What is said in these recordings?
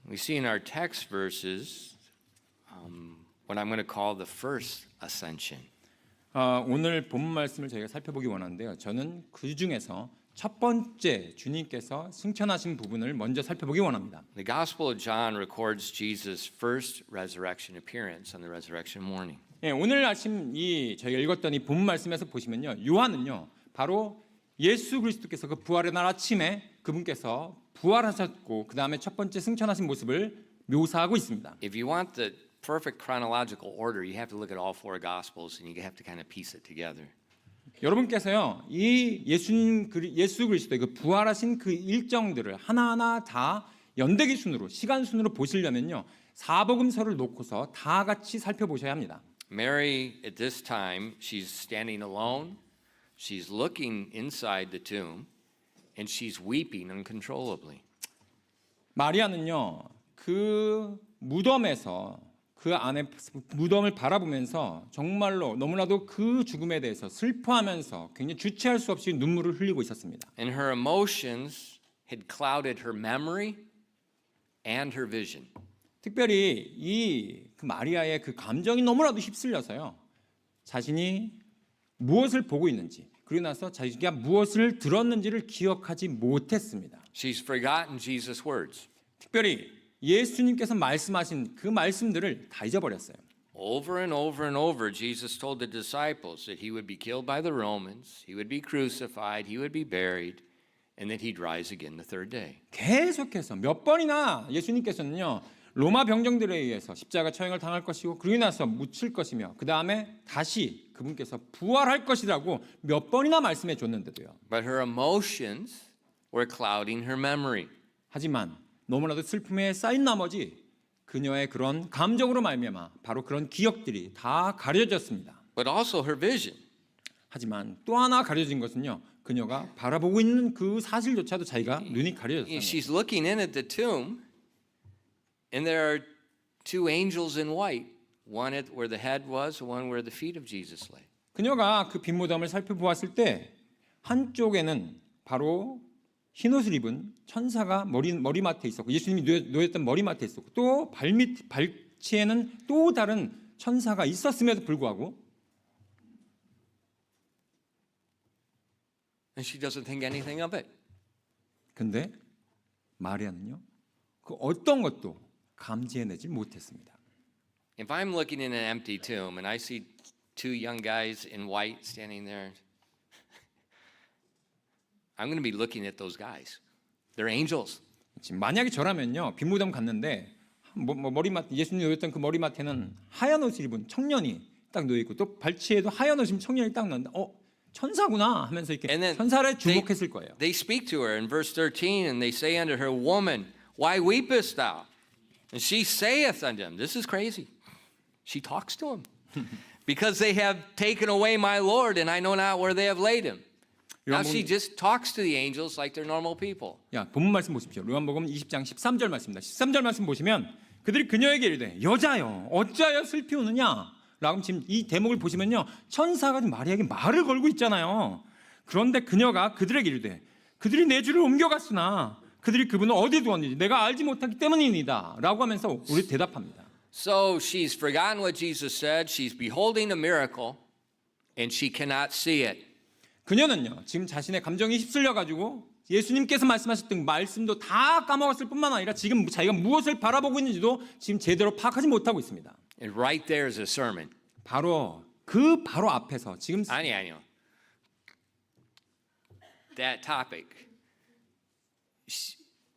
We see in our text verses what I'm going to call the first ascension. 오늘 본문 말씀을 저희가 살펴보기 원하는데요. 저는 그 중에서 첫 번째 주님께서 승천하신 부분을 먼저 살펴보기 원합니다. The Gospel of John records Jesus' first resurrection appearance on the resurrection morning. 예, 오늘 아침 저희가 읽었던 이 본문 말씀에서 보시면요, 요한은요 바로 예수 그리스도께서 그 부활의 날 아침에 그분께서 부활하셨고 그 다음에 첫 번째 승천하신 모습을 묘사하고 있습니다. If you want the perfect chronological order, you have to look at all four Gospels and you have to kind of piece it together. 여러분께서요 이 예수 그리스도의 그 부활하신 그 일정들을 하나하나 다 연대기 순으로 시간 순으로 보시려면요 사복음서를 놓고서 다 같이 살펴보셔야 합니다. Mary at this time, she's standing alone. She's looking inside the tomb and she's weeping uncontrollably. 마리아는요 그 무덤에서 그 안에 무덤을 바라보면서 정말로 너무나도 그 죽음에 대해서 슬퍼하면서 굉장히 주체할 수 없이 눈물을 흘리고 있었습니다. And her emotions had clouded her memory and her vision. 특별히 그 마리아의 그 감정이 너무나도 휩쓸려서요. 자신이 무엇을 보고 있는지 그리고 나서 자기가 무엇을 들었는지를 기억하지 못했습니다. She's forgotten Jesus' words. 특별히 예수님께서 말씀하신 그 말씀들을 다 잊어버렸어요. Over and over and over, Jesus told the disciples that he would be killed by the Romans, he would be crucified, he would be buried, and that he'd rise again the third day. 계속해서 몇 번이나 예수님께서는요 로마 병정들에 의해서 십자가 처형을 당할 것이고 그러고 나서 묻힐 것이며 그 다음에 다시 그분께서 부활할 것이라고 몇 번이나 말씀해 줬는데도요. But her emotions were clouding her memory. 하지만 너무나도 슬픔에 쌓인 나머지 그녀의 그런 감정으로 말미암아 바로 그런 기억들이 다 가려졌습니다. But also her vision. 하지만 또 하나 가려진 것은요. 그녀가 바라보고 있는 그 사실조차도 자기가 눈이 가려졌습니다. She's looking in at the tomb and there are two angels in white. One at where the head was, one where the feet of Jesus lay. 그녀가 그 빈무덤을 살펴보았을 때 한쪽에는 바로 흰옷을 입은 천사가 머리맡에 있었고 예수님이 놓였던 머리맡에 있었고 또 발치에는 또 다른 천사가 있었음에도 불구하고 And she doesn't think anything of it. 근데 마리아는요 그 어떤 것도 감지해내지 못했습니다. If I'm looking in an empty tomb and I see two young guys in white standing there, I'm going to be looking at those guys. They're angels. 만약에 저라면요 빈무덤 갔는데 머리맡 예수님이 놓였던 그 머리맡에는 하얀 옷을 입은 청년이 딱 놓여 있고 또 발치에도 하얀 옷을 입은 청년이 딱 놓는데 천사구나 하면서 이렇게 천사를 주목했을 거예요. They speak to her in verse 13 and they say unto her, Woman, why weepest thou? And she saith unto him, this is crazy. She talks to him. Because they have taken away my Lord and I know not where they have laid him. Now she just talks to the angels like they're normal people. 본문 말씀 보십시오. 요한복음 20장 13절 말씀입니다. 13절 말씀 보시면 그들이 그녀에게 이르되 여자여 어찌하여 슬피 우느냐 라고 지금 이 대목을 보시면요 천사가 마리아에게 말을 걸고 있잖아요. 그런데 그녀가 그들에게 이르되 그들이 내 주를 옮겨갔으나 그들이 그분을 어디 두었는지 내가 알지 못하기 때문이니이다 라고 하면서 우리 대답합니다. So she's forgotten what Jesus said. She's beholding a miracle and she cannot see it. 그녀는요 지금 자신의 감정이 휩쓸려가지고 예수님께서 말씀하셨던 말씀도 다 까먹었을 뿐만 아니라 지금 자기가 무엇을 바라보고 있는지도 지금 제대로 파악하지 못하고 있습니다. And right there is a sermon. 바로 앞에서 지금 아니요. That topic,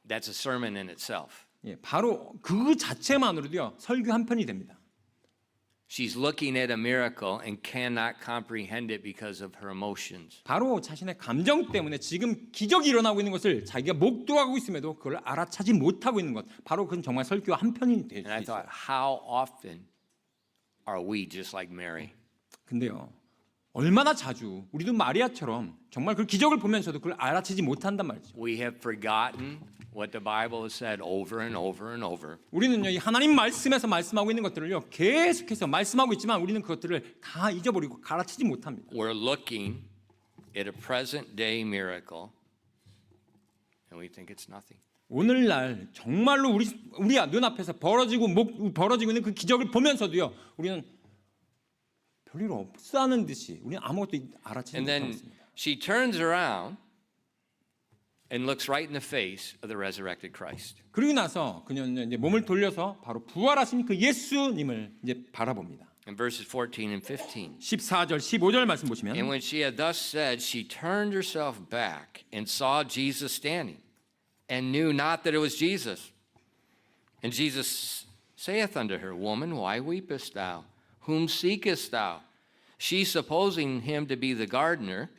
that's a sermon in itself. 바로 그 자체만으로도요 설교 한 편이 됩니다. She's looking at a miracle and cannot comprehend it because of her emotions. 바로 자신의 감정 때문에 지금 기적이 일어나고 있는 것을 자기가 목도하고 있음에도 그걸 알아차지 못하고 있는 것. 바로 그건 정말 설교 한 편이 될 수 And I 있어요. thought, how often are we just like Mary? 근데요. 얼마나 자주 우리도 마리아처럼 정말 그 기적을 보면서도 그걸 알아채지 못한단 말이죠. We have forgotten what the Bible has said over and over and over. 우리는요 이 하나님 말씀에서 말씀하고 있는 것들을요 계속해서 말씀하고 있지만 우리는 그것들을 다 잊어버리고 갈아치지 못합니다. We're looking at a present day miracle and we think it's nothing. 오늘날 정말로 우리 눈앞에서 벌어지고 있는 그 기적을 보면서도요, 우리는 별일 없다는 듯이 우리는 아무것도 알아채지 And 못하고 then 있습니다. she turns around and looks right in the face of the resurrected Christ. 그리고 나서 그녀는 이제 몸을 돌려서 바로 부활하신 그 예수님을 이제 바라봅니다. In verses 14 and 15. 14절, 15절 말씀 보시면 And when she had thus said, she turned herself back and saw Jesus standing, and knew not that it was Jesus. And Jesus saith unto her, Woman, why weepest thou? Whom seekest thou? She, supposing him to be the gardener,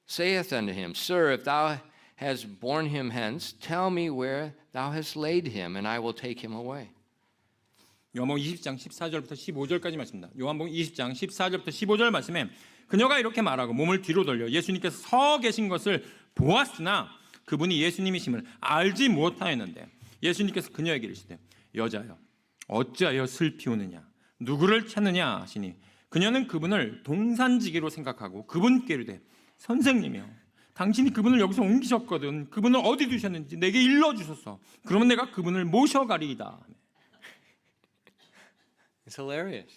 saith unto him, Sir, if thou hast borne him hence, tell me where thou hast laid him, and I will take him away. 요한복음 20장 14절부터 15절까지 말씀입니다. 요한복음 20장 14절부터 15절 말씀에 그녀가 이렇게 말하고 몸을 뒤로 돌려 예수님께서 서 계신 것을 보았으나 그분이 예수님이심을 알지 못하였는데 예수님께서 그녀에게 이르시되 여자여 어찌하여 슬피 우느냐 누구를 찾느냐 하시니 그녀는 그분을 동산지기로 생각하고 그분께 이르되 선생님이여 당신이 그분을 여기서 옮기셨거든 그분을 어디 두셨는지 내게 일러주소서 그러면 내가 그분을 모셔가리이다. It's hilarious.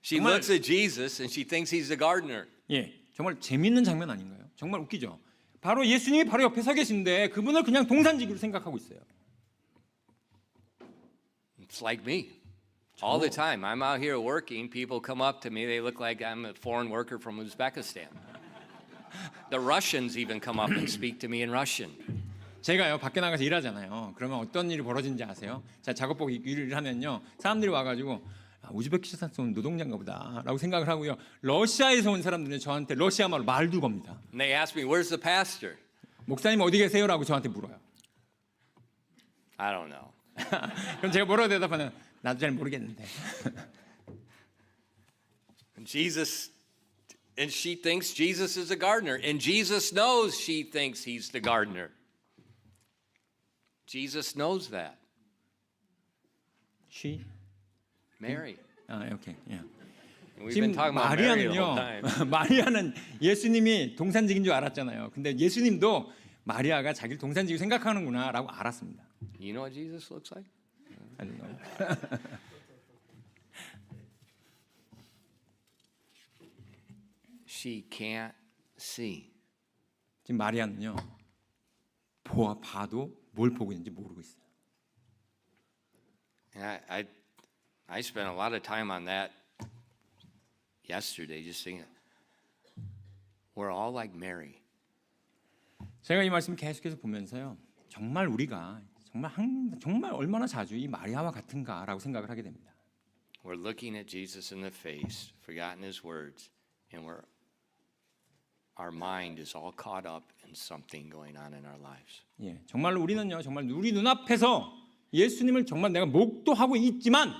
She 정말- looks at Jesus and she thinks he's the gardener. 예, 정말 재밌는 장면 아닌가요? 정말 웃기죠. 바로 예수님이 바로 옆에 서 계신데 그분을 그냥 동산지기로 생각하고 있어요. It's like me. All the time. I'm out here working. People come up to me. They look like I'm a foreign worker from Uzbekistan. The Russians even come up and speak to me in Russian. 제가요 밖에 나가서 일하잖아요. 그러면 어떤 일이 벌어진지 아세요? 자 작업복 일을 하면요 사람들이 와가지고 우즈베키스탄에서 온 노동자인가 보다라고 생각을 하고요. 러시아에서 온 사람들은 저한테 러시아말로 말도 겁니다. And they ask me, "Where's the pastor?" 목사님 어디 계세요라고 저한테 물어요. I don't know. 그럼 제가 뭐라고 대답하면 나도 잘 모르겠는데. And she thinks Jesus is a gardener, and Jesus knows she thinks he's the gardener. Jesus knows that. She? Mary. 이렇게. 예. We've been talking about Mary the whole 마리아는요. time. 마리아는 예수님이 동산직인 줄 알았잖아요. 근데 예수님도 마리아가 자기를 동산직으로 생각하는구나라고 알았습니다. You know what Jesus looks like? I don't know. She can't see. 지금 마리아는요. 봐도 뭘 보고 있는지 모르고 있어요. And I spent a lot of time on that yesterday, just thinking, we're all like Mary. 제가 이 말씀 계속해서 보면서요. 정말 우리가 정말 얼마나 자주 이 마리아와 같은가라고 생각을 하게 됩니다. We're looking at Jesus in the face, forgotten his words, and our mind is all caught up in something going on in our lives. 예, 정말로 우리는요. 정말 우리 눈앞에서 예수님을 정말 내가 목도하고 있지만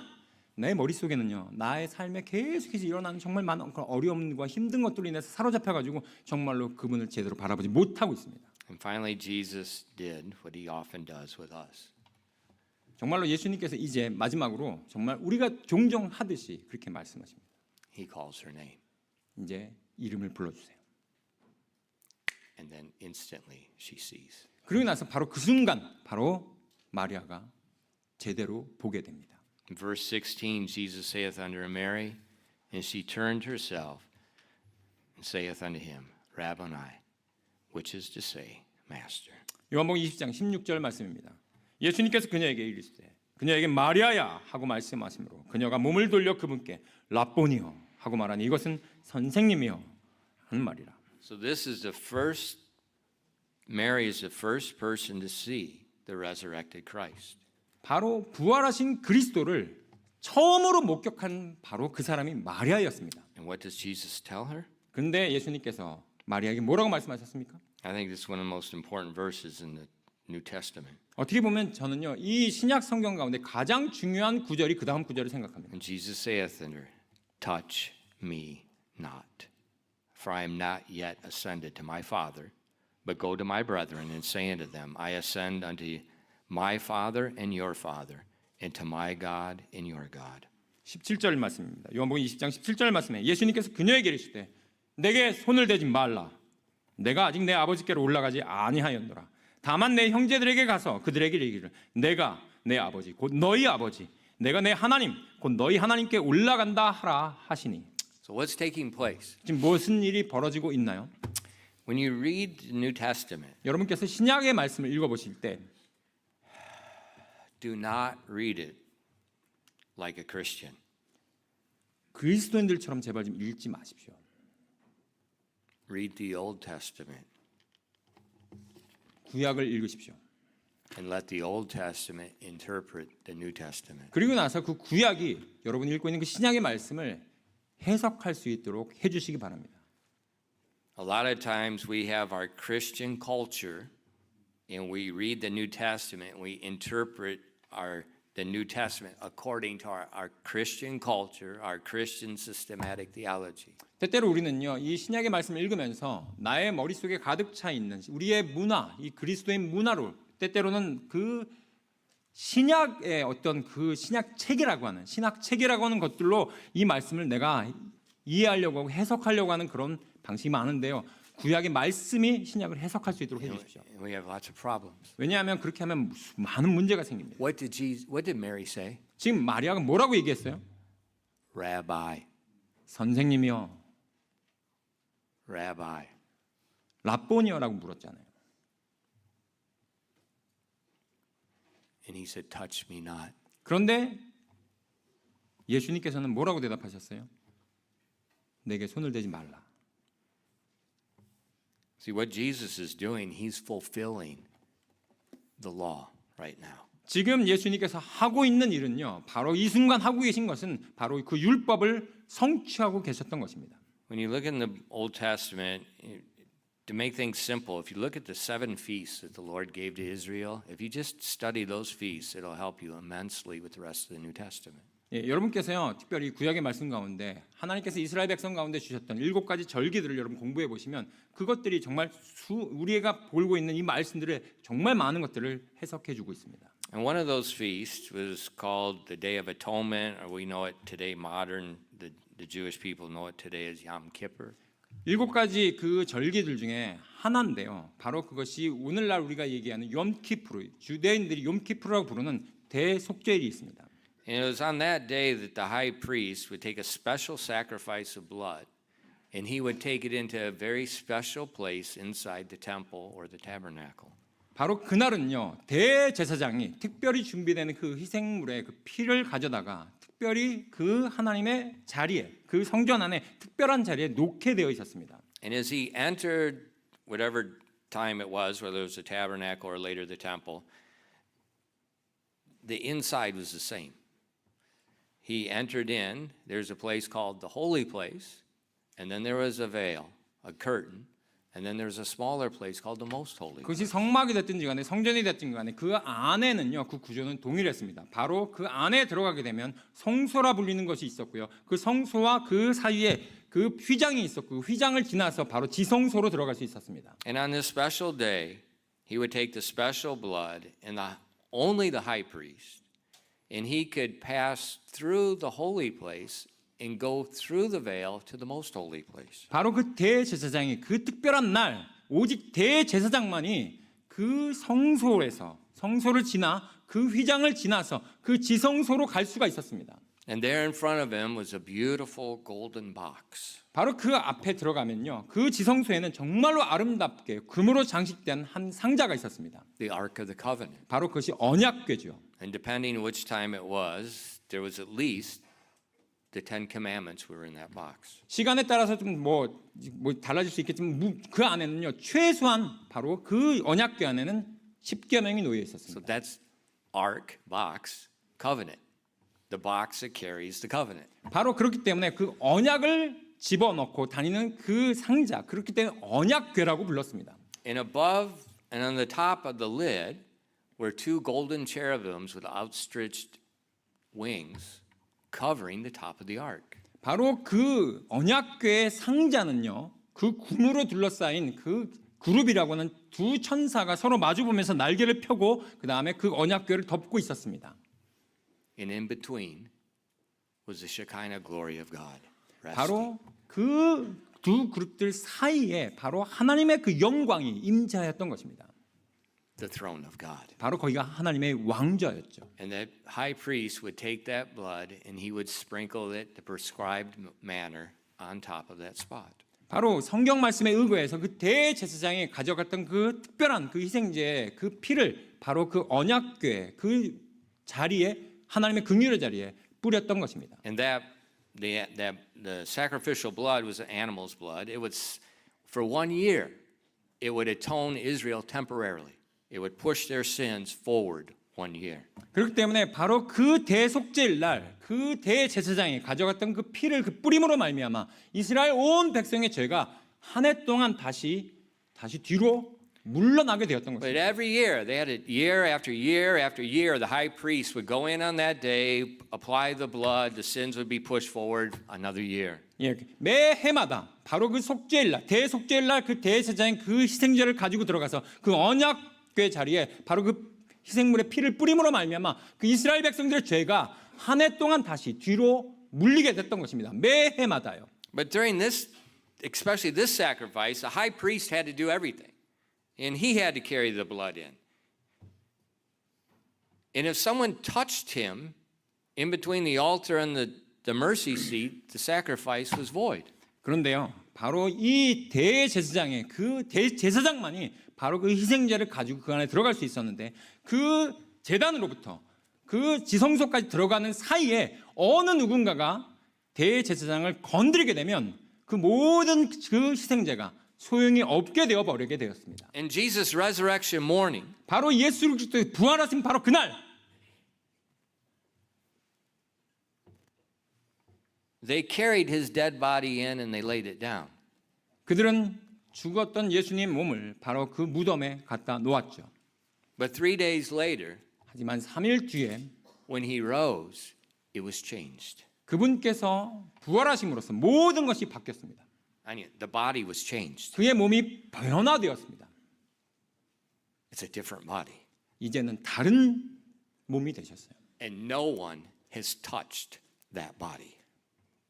내 머릿속에는요. 나의 삶에 계속해서 일어나는 정말 많은 어려움과 힘든 것들로 인해서 사로잡혀가지고 정말로 그분을 제대로 바라보지 못하고 있습니다. And finally, Jesus did what he often does with us. 정말로 예수님께서 이제 마지막으로 정말 우리가 종종 하듯이 그렇게 말씀하십니다. He calls her name, 이제 이름을 불러주세요. and then instantly she sees. 그리고 나서 바로 그 순간 바로 마리아가 제대로 보게 됩니다. In verse 16, Jesus saith unto her, Mary, and she turned herself and saith unto him, Rabboni, which is to say, Master. 요한복음 20장 16절 말씀입니다. 예수님께서 그녀에게 이르시되 그녀에게 마리아야 하고 말씀하시므로 그녀가 몸을 돌려 그분께 라보니여 하고 말하니 이것은 선생님이여 하는 말이라. So this is Mary is the first person to see the resurrected Christ. 바로 부활하신 그리스도를 처음으로 목격한 바로 그 사람이 마리아였습니다. And what does Jesus tell her? 그런데 예수님께서 마리아에게 뭐라고 말씀하셨습니까? I think this is one of the most important verses in the New Testament. 어떻게 보면 저는요 이 신약 성경 가운데 가장 중요한 구절이 그 다음 구절을 생각합니다. And Jesus saith unto her, Touch me not, for I am not yet ascended to my Father, but go to my brethren and say unto them, I ascend unto my Father and your Father, and to my God and your God. 17절 말씀입니다. 요한복음 20장 17절 말씀에 예수님께서 그녀에게 이르시되 내게 손을 대지 말라. 내가 아직 내 아버지께로 올라가지 아니하였노라. 다만 내 형제들에게 가서 그들에게 이르기를 내가 내 아버지 곧 너희 아버지 내가 내 하나님 곧 너희 하나님께 올라간다 하라 하시니. So what's taking place? 지금 무슨 일이 벌어지고 있나요? When you read the New Testament, 여러분께서 신약의 말씀을 읽어보실 때 do not read it like a Christian. 그리스도인들처럼 제발 좀 읽지 마십시오. Read the Old Testament 구약을 읽으십시오. and let the Old Testament interpret the New Testament. 그리고 나서 그 구약이 여러분이 읽고 있는 그 신약의 말씀을 해석할 수 있도록 해주시기 바랍니다. A lot of times we have our Christian culture and we read the New Testament and we interpret the New Testament according to our Christian culture, our Christian systematic theology. 때때로 우리는요 이 신약의 말씀을 읽으면서 나의 머릿속에 가득 차 있는 우리의 문화, 이 그리스도인 문화로 때때로는 그 신약의 어떤 그 신약 체계라고 하는 것들로 이 말씀을 내가 이해하려고 하고 해석하려고 하는 그런 방식이 많은데요. 구약의 말씀이 신약을 해석할 수 있도록 해주십시오. And we have lots of problems. 왜냐하면 그렇게 하면 많은 문제가 생깁니다. What did Mary say? 지금 마리아가 뭐라고 얘기했어요? Rabbi, 선생님이요, Rabbi. 랍보니어라고 물었잖아요. And he said, touch me not. 그런데 예수님께서는 뭐라고 대답하셨어요? 내게 손을 대지 말라. See, what Jesus is doing, he's fulfilling the law right now. 지금 예수님께서 하고 있는 일은요, 바로 이 순간 하고 계신 것은 바로 그 율법을 성취하고 계셨던 것입니다. When you look in the Old Testament, to make things simple, if you look at the 7 feasts that the Lord gave to Israel, if you just study those feasts, it'll help you immensely with the rest of the New Testament. 예, 여러분께서요, 특별히 구약의 말씀 가운데 하나님께서 이스라엘 백성 가운데 주셨던 7가지 절기들을 여러분 공부해 보시면 그것들이 정말 우리가 보고 있는 이 말씀들의 정말 많은 것들을 해석해 주고 있습니다. And one of those feasts was called the Day of Atonement, or we know it today, the Jewish people know it today as Yom Kippur. 7가지 그 절기들 중에 하나인데요. 바로 그것이 오늘날 우리가 얘기하는 욤키푸르, 유대인들이 욤키푸르라고 부르는 대속죄일이 있습니다. And it was on that day that the high priest would take a special sacrifice of blood, and he would take it into a very special place inside the temple or the tabernacle. 바로 그날은요, 대제사장이 특별히 준비되는 그 희생물의 그 피를 가져다가 특별히 그 하나님의 자리에, 그 성전 안에 특별한 자리에 놓게 되어 있었습니다. And as he entered whatever time it was, whether it was the tabernacle or later the temple, the inside was the same. He entered in, there's a place called the holy place, and then there was a veil, a curtain, and then there's a smaller place called the most holy. 그것이 성막이 됐든지 간에 성전이 됐든지 간에 그 안에는요, 그 구조는 동일했습니다. 바로 그 안에 들어가게 되면 성소라 불리는 것이 있었고요. 그 성소와 그 사이에 그 휘장이 있었고 그 휘장을 지나서 바로 지성소로 들어갈 수 있었습니다. And on this special day, he would take the special blood, and only the high priest, and he could pass through the holy place and go through the veil to the most holy place. 바로 그 대제사장이 그 특별한 날 오직 대제사장만이 그 성소에서 성소를 지나 그 휘장을 지나서 그 지성소로 갈 수가 있었습니다. And there in front of him was a beautiful golden box. 바로 그 앞에 들어가면요, 그 지성소에는 정말로 아름답게 금으로 장식된 한 상자가 있었습니다. The Ark of the Covenant. 바로 그것이 언약궤죠. And depending on which time it was, there was at least the 10 Commandments were in that box. 시간에 따라서 좀 뭐 달라질 수 있겠지만 그 안에는요, 최소한 바로 그 언약궤 안에는 10계명이 놓여 So 있었습니다. that's Ark, box, covenant. The box that carries the covenant. 바로 그렇기 때문에 그 언약을 집어넣고 다니는 그 상자, 그렇기 때문에 언약궤라고 불렀습니다. And above and on the top of the lid were 2 golden cherubims with outstretched wings covering the top of the ark. 바로 그 언약궤의 상자는요, 그 금으로 둘러싸인 그 그룹이라고 하는 2 천사가 서로 마주 보면서 날개를 펴고 그 다음에 그 언약궤를 덮고 있었습니다. And in between was the Shekinah glory of God. resting. 바로 그 2 그룹들 사이에 바로 하나님의 그 영광이 임재하였던 것입니다. the throne of God. 바로 거기가 하나님의 왕좌였죠. And that high priest would take that blood and he would sprinkle it the prescribed manner on top of that spot. 바로 성경 말씀에 의거해서 그 대제사장이 가져갔던 그 특별한 그 희생제의 그 피를 바로 그 언약궤 그 자리에 하나님의 긍휼의 자리에 뿌렸던 것입니다. And the sacrificial blood was an animal's blood. It was for 1 year. It would atone Israel temporarily. It would push their sins forward 1 year. 그렇기 때문에 바로 그 대속죄일 날 그 대제사장이 가져갔던 그 피를 그 뿌림으로 말미암아 이스라엘 온 백성의 죄가 한 해 동안 다시 뒤로 물러나게 되었던 But 것입니다. every year, they had it year after year after year, the high priest would go in on that day, apply the blood, the sins would be pushed forward another year. 예, 매 해마다 바로 그 속죄일 날, 대속죄일 날 그 대제사장이 그 희생제를 가지고 들어가서 그 언약궤 자리에 바로 그 희생물의 피를 뿌림으로 말미암아 그 이스라엘 백성들의 죄가 한 해 동안 다시 뒤로 물리게 됐던 것입니다. 매 해마다요. But during this, especially this sacrifice, the high priest had to do everything. And he had to carry the blood in. And if someone touched him in between the altar and the mercy seat, the sacrifice was void. 그런데요, 바로 이 대제사장의 그 대제사장만이 바로 그 희생제를 가지고 그 안에 들어갈 수 있었는데 그 제단으로부터 그 지성소까지 들어가는 사이에 어느 누군가가 대제사장을 건드리게 되면 그 모든 그 희생제가 소용이 없게 되어 버리게 되었습니다. In Jesus' resurrection morning, 바로 예수 그리스도의 부활하신 바로 그날 they carried his dead body in and they laid it down. 그들은 죽었던 예수님 몸을 바로 그 무덤에 갖다 놓았죠. But 3 days later, 하지만 3일 뒤에 when he rose, it was changed. 그분께서 부활하심으로써 모든 것이 바뀌었습니다. The body was changed. 그의 몸이 변화되었습니다. It's a different body. 이제는 다른 몸이 되셨어요. And no one has touched that body.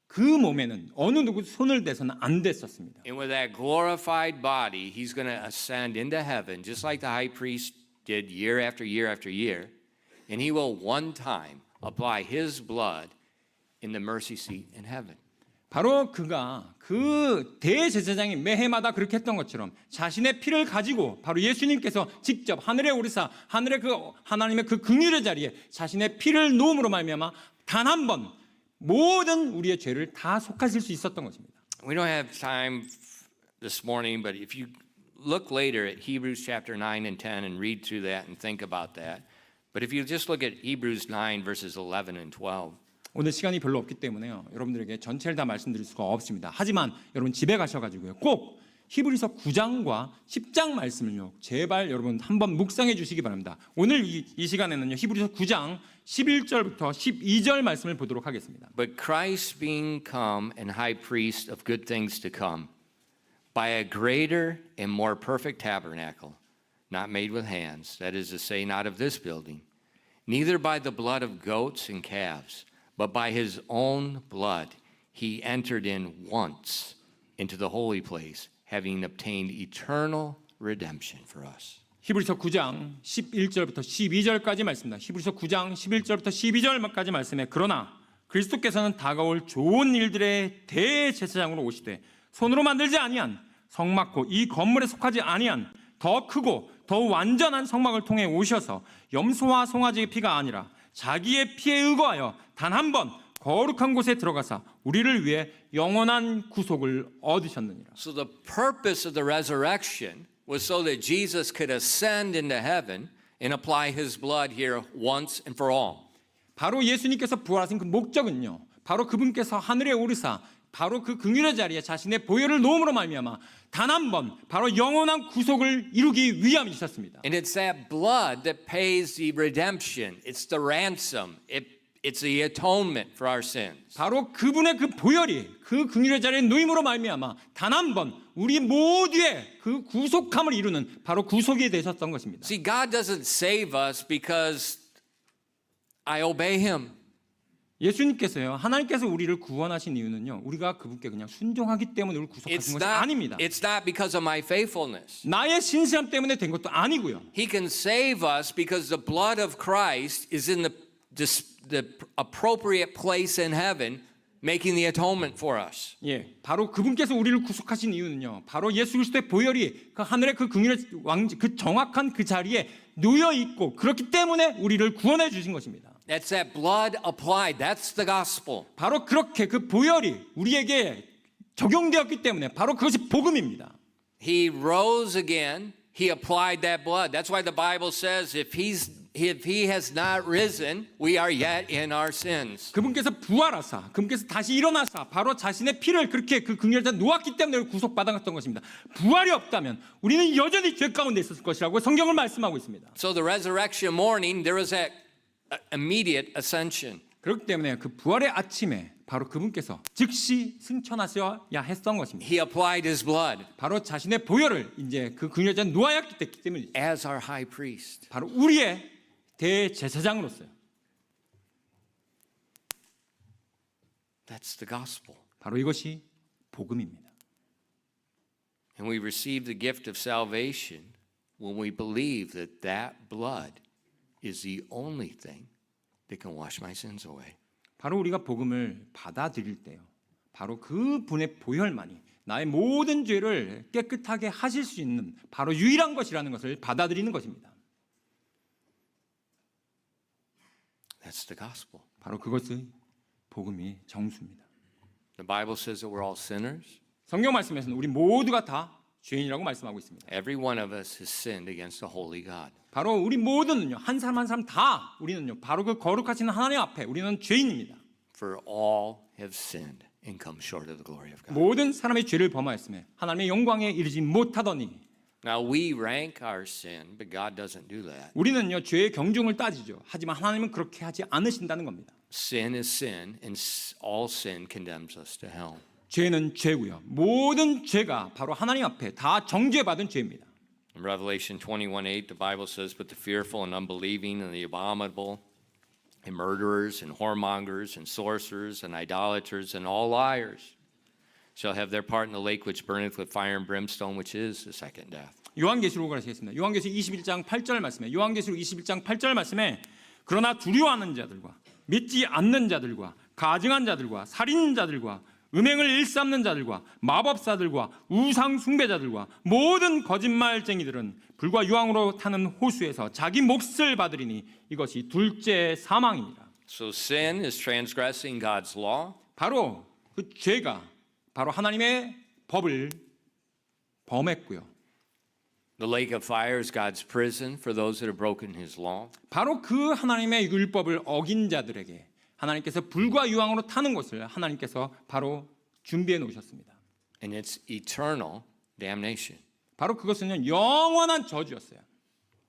그 몸에는 어느 누구 손을 대서는 안 됐었습니다. And with that glorified body, he's going to ascend into heaven, just like the high priest did year after year after year. And he will one time apply his blood in the mercy seat in heaven. 바로 그가 그 대제사장이 매해마다 그렇게 했던 것처럼 자신의 피를 가지고 바로 예수님께서 직접 하늘에 오르사 하늘의 그 하나님의 그 긍휼의 자리에 자신의 피를 놓음으로 말미암아 단 한 번 모든 우리의 죄를 다 속하실 수 있었던 것입니다. We don't have time this morning, but if you look later at Hebrews chapter 9 and 10 and read through that and think about that. But if you just look at Hebrews 9 verses 11 and 12. 오늘 시간이 별로 없기 때문에요. 여러분들에게 전체를 다 말씀드릴 수가 없습니다. 하지만 여러분 집에 가셔가지고요. 꼭 히브리서 9장과 10장 말씀을요. 제발 여러분 한번 묵상해 주시기 바랍니다. 오늘 이 시간에는요. 히브리서 9장 11절부터 12절 말씀을 보도록 하겠습니다. But Christ being come and high priest of good things to come, by a greater and more perfect tabernacle, not made with hands, that is to say, not of this building, neither by the blood of goats and calves, but by his own blood he entered in once into the holy place, having obtained eternal redemption for us. 히브리서 9장 11절부터 12절까지 말씀입니다. 히브리서 9장 11절부터 12절까지 말씀에 그러나 그리스도께서는 다가올 좋은 일들의 대제사장으로 오시되 손으로 만들지 아니한 성막고 이 건물에 속하지 아니한 더 크고 더 완전한 성막을 통해 오셔서 염소와 송아지의 피가 아니라 자기의 피에 의거하여 단 한 번 거룩한 곳에 들어가사 우리를 위해 영원한 구속을 얻으셨느니라. So the purpose of the resurrection was so that Jesus could ascend into heaven and apply his blood here once and for all. 바로 예수님께서 부활하신 그 목적은요. 바로 그분께서 하늘에 오르사 바로 그 긍휼의 자리에 자신의 보혈을 놓음으로 말미암아 단 한 번 바로 영원한 구속을 이루기 위함이셨습니다. And it's that blood that pays the redemption. It's the ransom. It's the atonement for our sins. 바로 그분의 그 보혈이 그 긍휼의 자리에 놓임으로 말미암아 단 한 번 우리 모두의 그 구속함을 이루는 바로 구속이 되셨던 것입니다. See, God doesn't save us because I obey him. 예수님께서요, 하나님께서 우리를 구원하신 이유는요, 우리가 그분께 그냥 순종하기 때문에 우리를 구속하신 것이 아닙니다. It's not because of my faithfulness. 나의 신실함 때문에 된 것도 아니고요. He can save us because the blood of Christ is in the appropriate place in heaven, making the atonement for us. 예, 바로 그분께서 우리를 구속하신 이유는요, 바로 예수 그리스도의 보혈이 그 하늘의 그 긍휼의 왕, 그 정확한 그 자리에 놓여 있고 그렇기 때문에 우리를 구원해 주신 것입니다. That's that blood applied. That's the gospel. 바로 그렇게 그 보혈이 우리에게 적용되었기 때문에 바로 그것이 복음입니다. He rose again. He applied that blood. That's why the Bible says if he has not risen, we are yet in our sins. 그분께서 부활하사, 그분께서 다시 일어나사, 바로 자신의 피를 그렇게 그 긍휼자 놓았기 때문에 구속받았던 것입니다. 부활이 없다면 우리는 여전히 죄 가운데 있었을 것이라고 성경을 말씀하고 있습니다. So the resurrection morning, there was that immediate ascension. 그렇기 때문에 그 부활의 아침에 바로 그분께서 즉시 승천하셔야 했던 것입니다. He applied his blood 바로 자신의 보혈을 이제 그 긍휼자에 놓아야 했기 때문에 as our high priest. 바로 우리의 대제사장으로서요. That's the gospel. 바로 이것이 복음입니다. And we receive the gift of salvation when we believe that that blood is the only thing that can wash my sins away. 바로 우리가 복음을 받아들일 때요, 바로 그 분의 보혈만이 나의 모든 죄를 깨끗하게 하실 수 있는 바로 유일한 것이라는 것을 받아들이는 것입니다. That's the gospel. 바로 그것이 복음이 정수입니다. The Bible says that we're all sinners. 성경 말씀에서는 우리 모두가 다 죄인이라고 말씀하고 있습니다. Every one of us has sinned against the holy God. 바로 우리 모두는요, 한 사람 한 사람 다 우리는요, 바로 그 거룩하신 하나님 앞에 우리는 죄인입니다. For all have sinned and come short of the glory of God. 모든 사람의 죄를 범하였으며 하나님의 영광에 이르지 못하더니. Now we rank our sin, but God doesn't do that. 우리는요, 죄의 경중을 따지죠. 하지만 하나님은 그렇게 하지 않으신다는 겁니다. Sin is sin, and all sin condemns us to hell. 죄는 죄고요, 모든 죄가 바로 하나님 앞에 다 정죄받은 죄입니다. In Revelation 21:8, the Bible says, "But the fearful and unbelieving and the abominable and murderers and whoremongers and sorcerers and idolaters and all liars shall have their part in the lake which burneth with fire and brimstone, which is the second death." 요한계시록을 하시겠습니다. 요한계시록 21장 8절 말씀에, 요한계시록 21장 8절 말씀에, 그러나 두려워하는 자들과 믿지 않는 자들과 가증한 자들과 살인자들과 음행을 일삼는 자들과 마법사들과 우상 숭배자들과 모든 거짓말쟁이들은 불과 유황으로 타는 호수에서 자기 몫을 받으리니 이것이 둘째 사망입니다. So sin is transgressing God's law. 바로 그 죄가 바로 하나님의 법을 범했고요. The lake of fire is God's prison for those that have broken his law. 바로 그 하나님의 율법을 어긴 자들에게 하나님께서 불과 유황으로 타는 것을 하나님께서 바로 준비해 놓으셨습니다. And it's eternal damnation. 바로 그것은 영원한 저주였어요.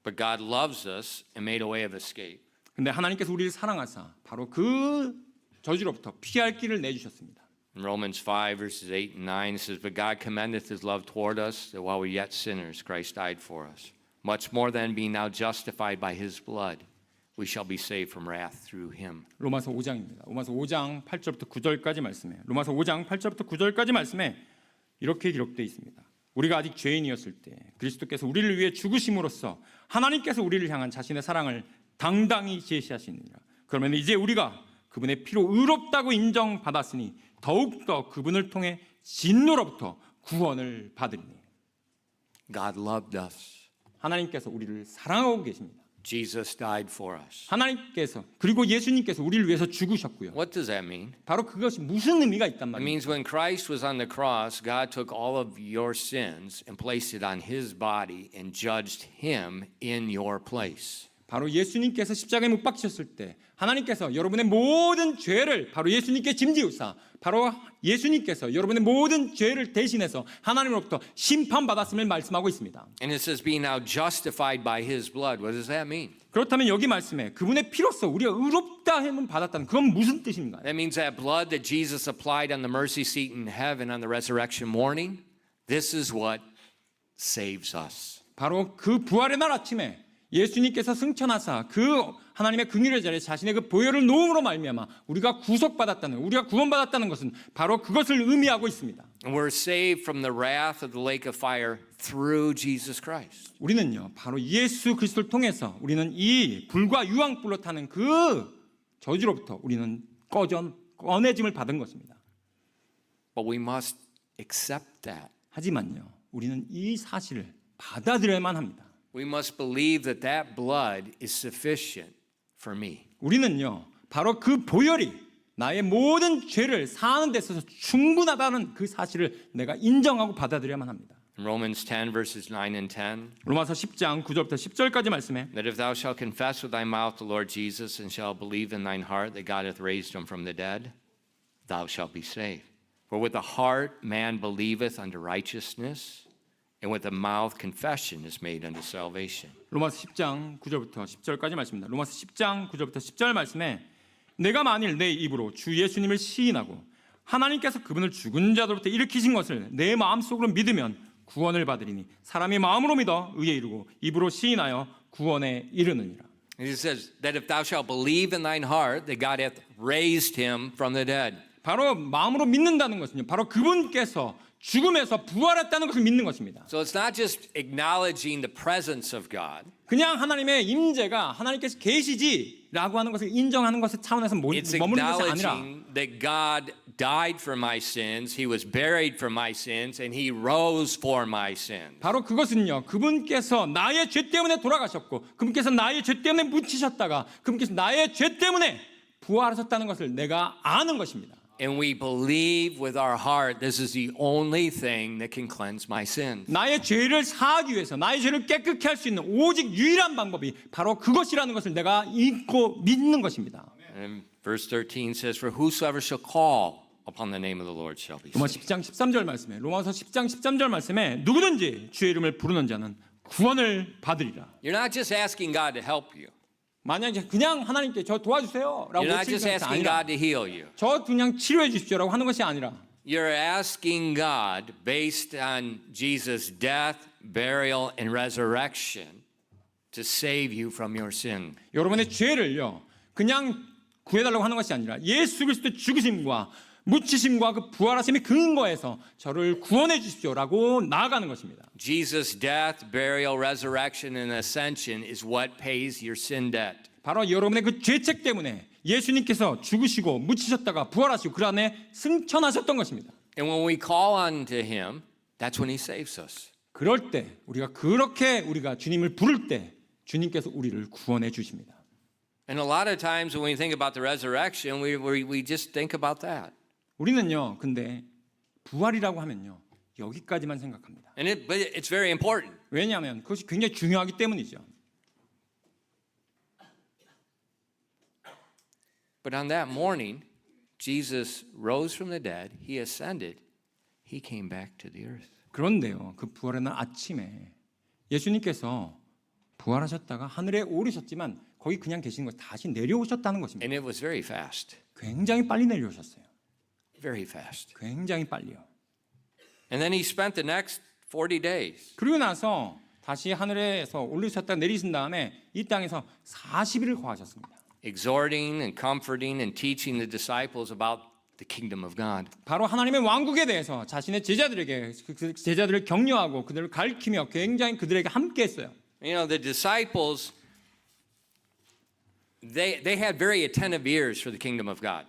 But God loves us and made a way of escape. 근데 하나님께서 우리를 사랑하사 바로 그 저주로부터 피할 길을 내주셨습니다. In Romans 5 verses 8 and 9 it says, "But God commendeth his love toward us, that while we yet sinners, Christ died for us. Much more than being now justified by his blood, we shall be saved from wrath through him." 로마서 5장입니다. 로마서 5장 8절부터 9절까지 말씀에, 로마서 5장 8절부터 9절까지 말씀에 이렇게 기록되어 있습니다. 우리가 아직 죄인이었을 때 그리스도께서 우리를 위해 죽으심으로써 하나님께서 우리를 향한 자신의 사랑을 당당히 제시하시느니라. 그러면 이제 우리가 그분의 피로 의롭다고 인정받았으니 더욱더 그분을 통해 진노로부터 구원을 받으리니. God loved us. 하나님께서 우리를 사랑하고 계십니다. Jesus died for us. 하나님께서, 그리고 예수님께서 우리를 위해서 죽으셨고요. What does that mean? 바로 그것이 무슨 의미가 있단 It 말이에요. means when Christ was on the cross, God took all of your sins and placed it on his body and judged him in your place. 바로 예수님께서 십자가에 못 박히셨을 때 하나님께서 여러분의 모든 죄를 바로 예수님께 짐지우사, 바로 예수님께서 여러분의 모든 죄를 대신해서 하나님으로부터 심판받았음을 말씀하고 있습니다. And it says being now justified by his blood. What does that mean? 그렇다면 여기 말씀에 그분의 피로써 우리가 의롭다함을 받았다는 그건 무슨 뜻인가요? That means that blood that Jesus applied on the mercy seat in heaven on the resurrection morning, this is what saves us. 바로 그 부활의 날 아침에 예수님께서 승천하사 그 하나님의 긍휼의 자리에 자신의 그 보혈을 놓음으로 말미암아 우리가 구속받았다는, 우리가 구원받았다는 것은 바로 그것을 의미하고 있습니다. And we're saved from the wrath of the lake of fire through Jesus Christ. 우리는요, 바로 예수 그리스도를 통해서 우리는 이 불과 유황불로 타는 그 저주로부터 우리는 꺼내짐을 받은 것입니다. But we must accept that. 하지만요, 우리는 이 사실을 받아들여야만 합니다. We must believe that that blood is sufficient for me. 우리는요, 바로 그 보혈이 나의 모든 죄를 사하는 데 있어서 충분하다는 그 사실을 내가 인정하고 받아들여야만 합니다. In Romans 10 verses 9 and 10, 로마서 10장 9절부터 10절까지 말씀에 that if thou shalt confess with thy mouth the Lord Jesus and shalt believe in thine heart that God hath raised him from the dead, thou shalt be saved. For with the heart man believeth unto righteousness, and with the mouth confession is made unto salvation. 로마서 10장 9절부터 10절까지 말씀입니다. 로마서 10장 9절부터 10절 말씀에 내가 만일 내 입으로 주 예수님을 시인하고 하나님께서 그분을 죽은 자들로부터 일으키신 것을 내 마음속으로 믿으면 구원을 받으리니 사람이 마음으로 믿어 의에 이르고 입으로 시인하여 구원에 이르느니라. And he says that if thou shalt believe in thine heart that God hath raised him from the dead. 바로 마음으로 믿는다는 것은요, 바로 그분께서 죽음에서 부활했다는 것을 믿는 것입니다. So it's not just acknowledging the presence of God. 그냥 하나님의 임재가 하나님께서 계시지라고 하는 것을 인정하는 것의 차원에서 It's 머무는 것이 아니라 acknowledging that God died for my sins, He was buried for my sins, and He rose for my sins. 바로 그것은요, 그분께서 나의 죄 때문에 돌아가셨고 그분께서 나의 죄 때문에 묻히셨다가 그분께서 나의 죄 때문에 부활하셨다는 것을 내가 아는 것입니다. And we believe with our heart this is the only thing that can cleanse my sins. 나의 죄를 사하기 위해서 나의 죄를 깨끗게 할 수 있는 오직 유일한 방법이 바로 그것이라는 것을 내가 믿고 믿는 것입니다. And verse 13 says, For whosoever shall call upon the name of the Lord shall be 로마 saved. 10장 13절 말씀에 로마서 10장 13절 말씀에 누구든지 주의 이름을 부르는 자는 구원을 받으리라. You're not just asking God to help you. 만약에 그냥 하나님께 저 도와주세요라고 You're not just 외치는 것이 asking 아니라 God to heal you. 저 그냥 치료해 주십시오라고 하는 것이 아니라 You're asking God based on Jesus' death, burial, and resurrection to save you from your sin. 여러분의 죄를요 그냥 구해달라고 하는 것이 아니라 예수 그리스도의 죽으심과 묻히심과 그 부활하심의 근거에서 저를 구원해 주십시오라고 나아가는 것입니다. Jesus' death, burial, resurrection, and ascension is what pays your sin debt. 바로 여러분의 그 죄책 때문에 예수님께서 죽으시고 묻히셨다가 부활하시고 그 안에 승천하셨던 것입니다. And when we call on to Him, that's when He saves us. 그럴 때 우리가 주님을 부를 때 주님께서 우리를 구원해 주십니다. And a lot of times when we think about the resurrection, we just think about that. 우리는요, 근데 부활이라고 하면요, 여기까지만 생각합니다. But it's very important. 왜냐하면 그것이 굉장히 중요하기 때문이죠. But on that morning, Jesus rose from the dead, He ascended, He came back to the earth. 그런데요, 그 부활의 날 아침에 예수님께서 부활하셨다가 하늘에 오르셨지만 거기 그냥 계신 것 다시 내려오셨다는 것입니다. And it was very fast. 굉장히 빨리 내려오셨어요. Very fast. 굉장히 빨리요. And then He spent the next 40 days. 그리고 나서 다시 하늘에서 올리셨다 내리신 다음에 이 땅에서 40일을 거하셨습니다. Exhorting and comforting and teaching the disciples about the kingdom of God. 바로 하나님의 왕국에 대해서 자신의 제자들에게 그 제자들을 격려하고 그들을 가르치며 굉장히 그들에게 함께했어요. You know, the disciples, they had very attentive ears for the kingdom of God.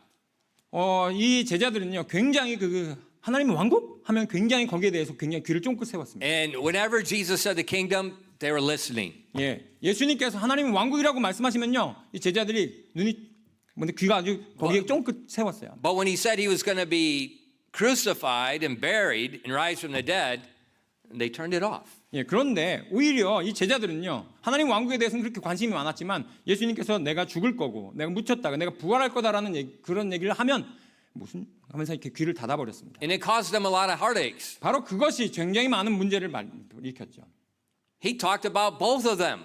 이 제자들은요 굉장히 그 하나님의 왕국 하면 굉장히 거기에 대해서 굉장히 귀를 쫑긋 세웠습니다. And whenever Jesus said the kingdom, they were listening. 예수님께서 하나님의 왕국이라고 말씀하시면요 이 제자들이 귀가 아주 거기에 쫑긋 세웠어요. But when He said He was going to be crucified and buried and rise from the dead, they turned it off. 그런데 오히려 이 제자들은요 하나님 왕국에 대해서는 그렇게 관심이 많았지만 예수님께서 내가 죽을 거고 내가 묻혔다가 내가 부활할 거다라는 그런 얘기를 하면 무슨 하면서 이렇게 귀를 닫아버렸습니다. And it caused them a lot of heartaches. 바로 그것이 굉장히 많은 문제를 일으켰죠. He talked about both of them.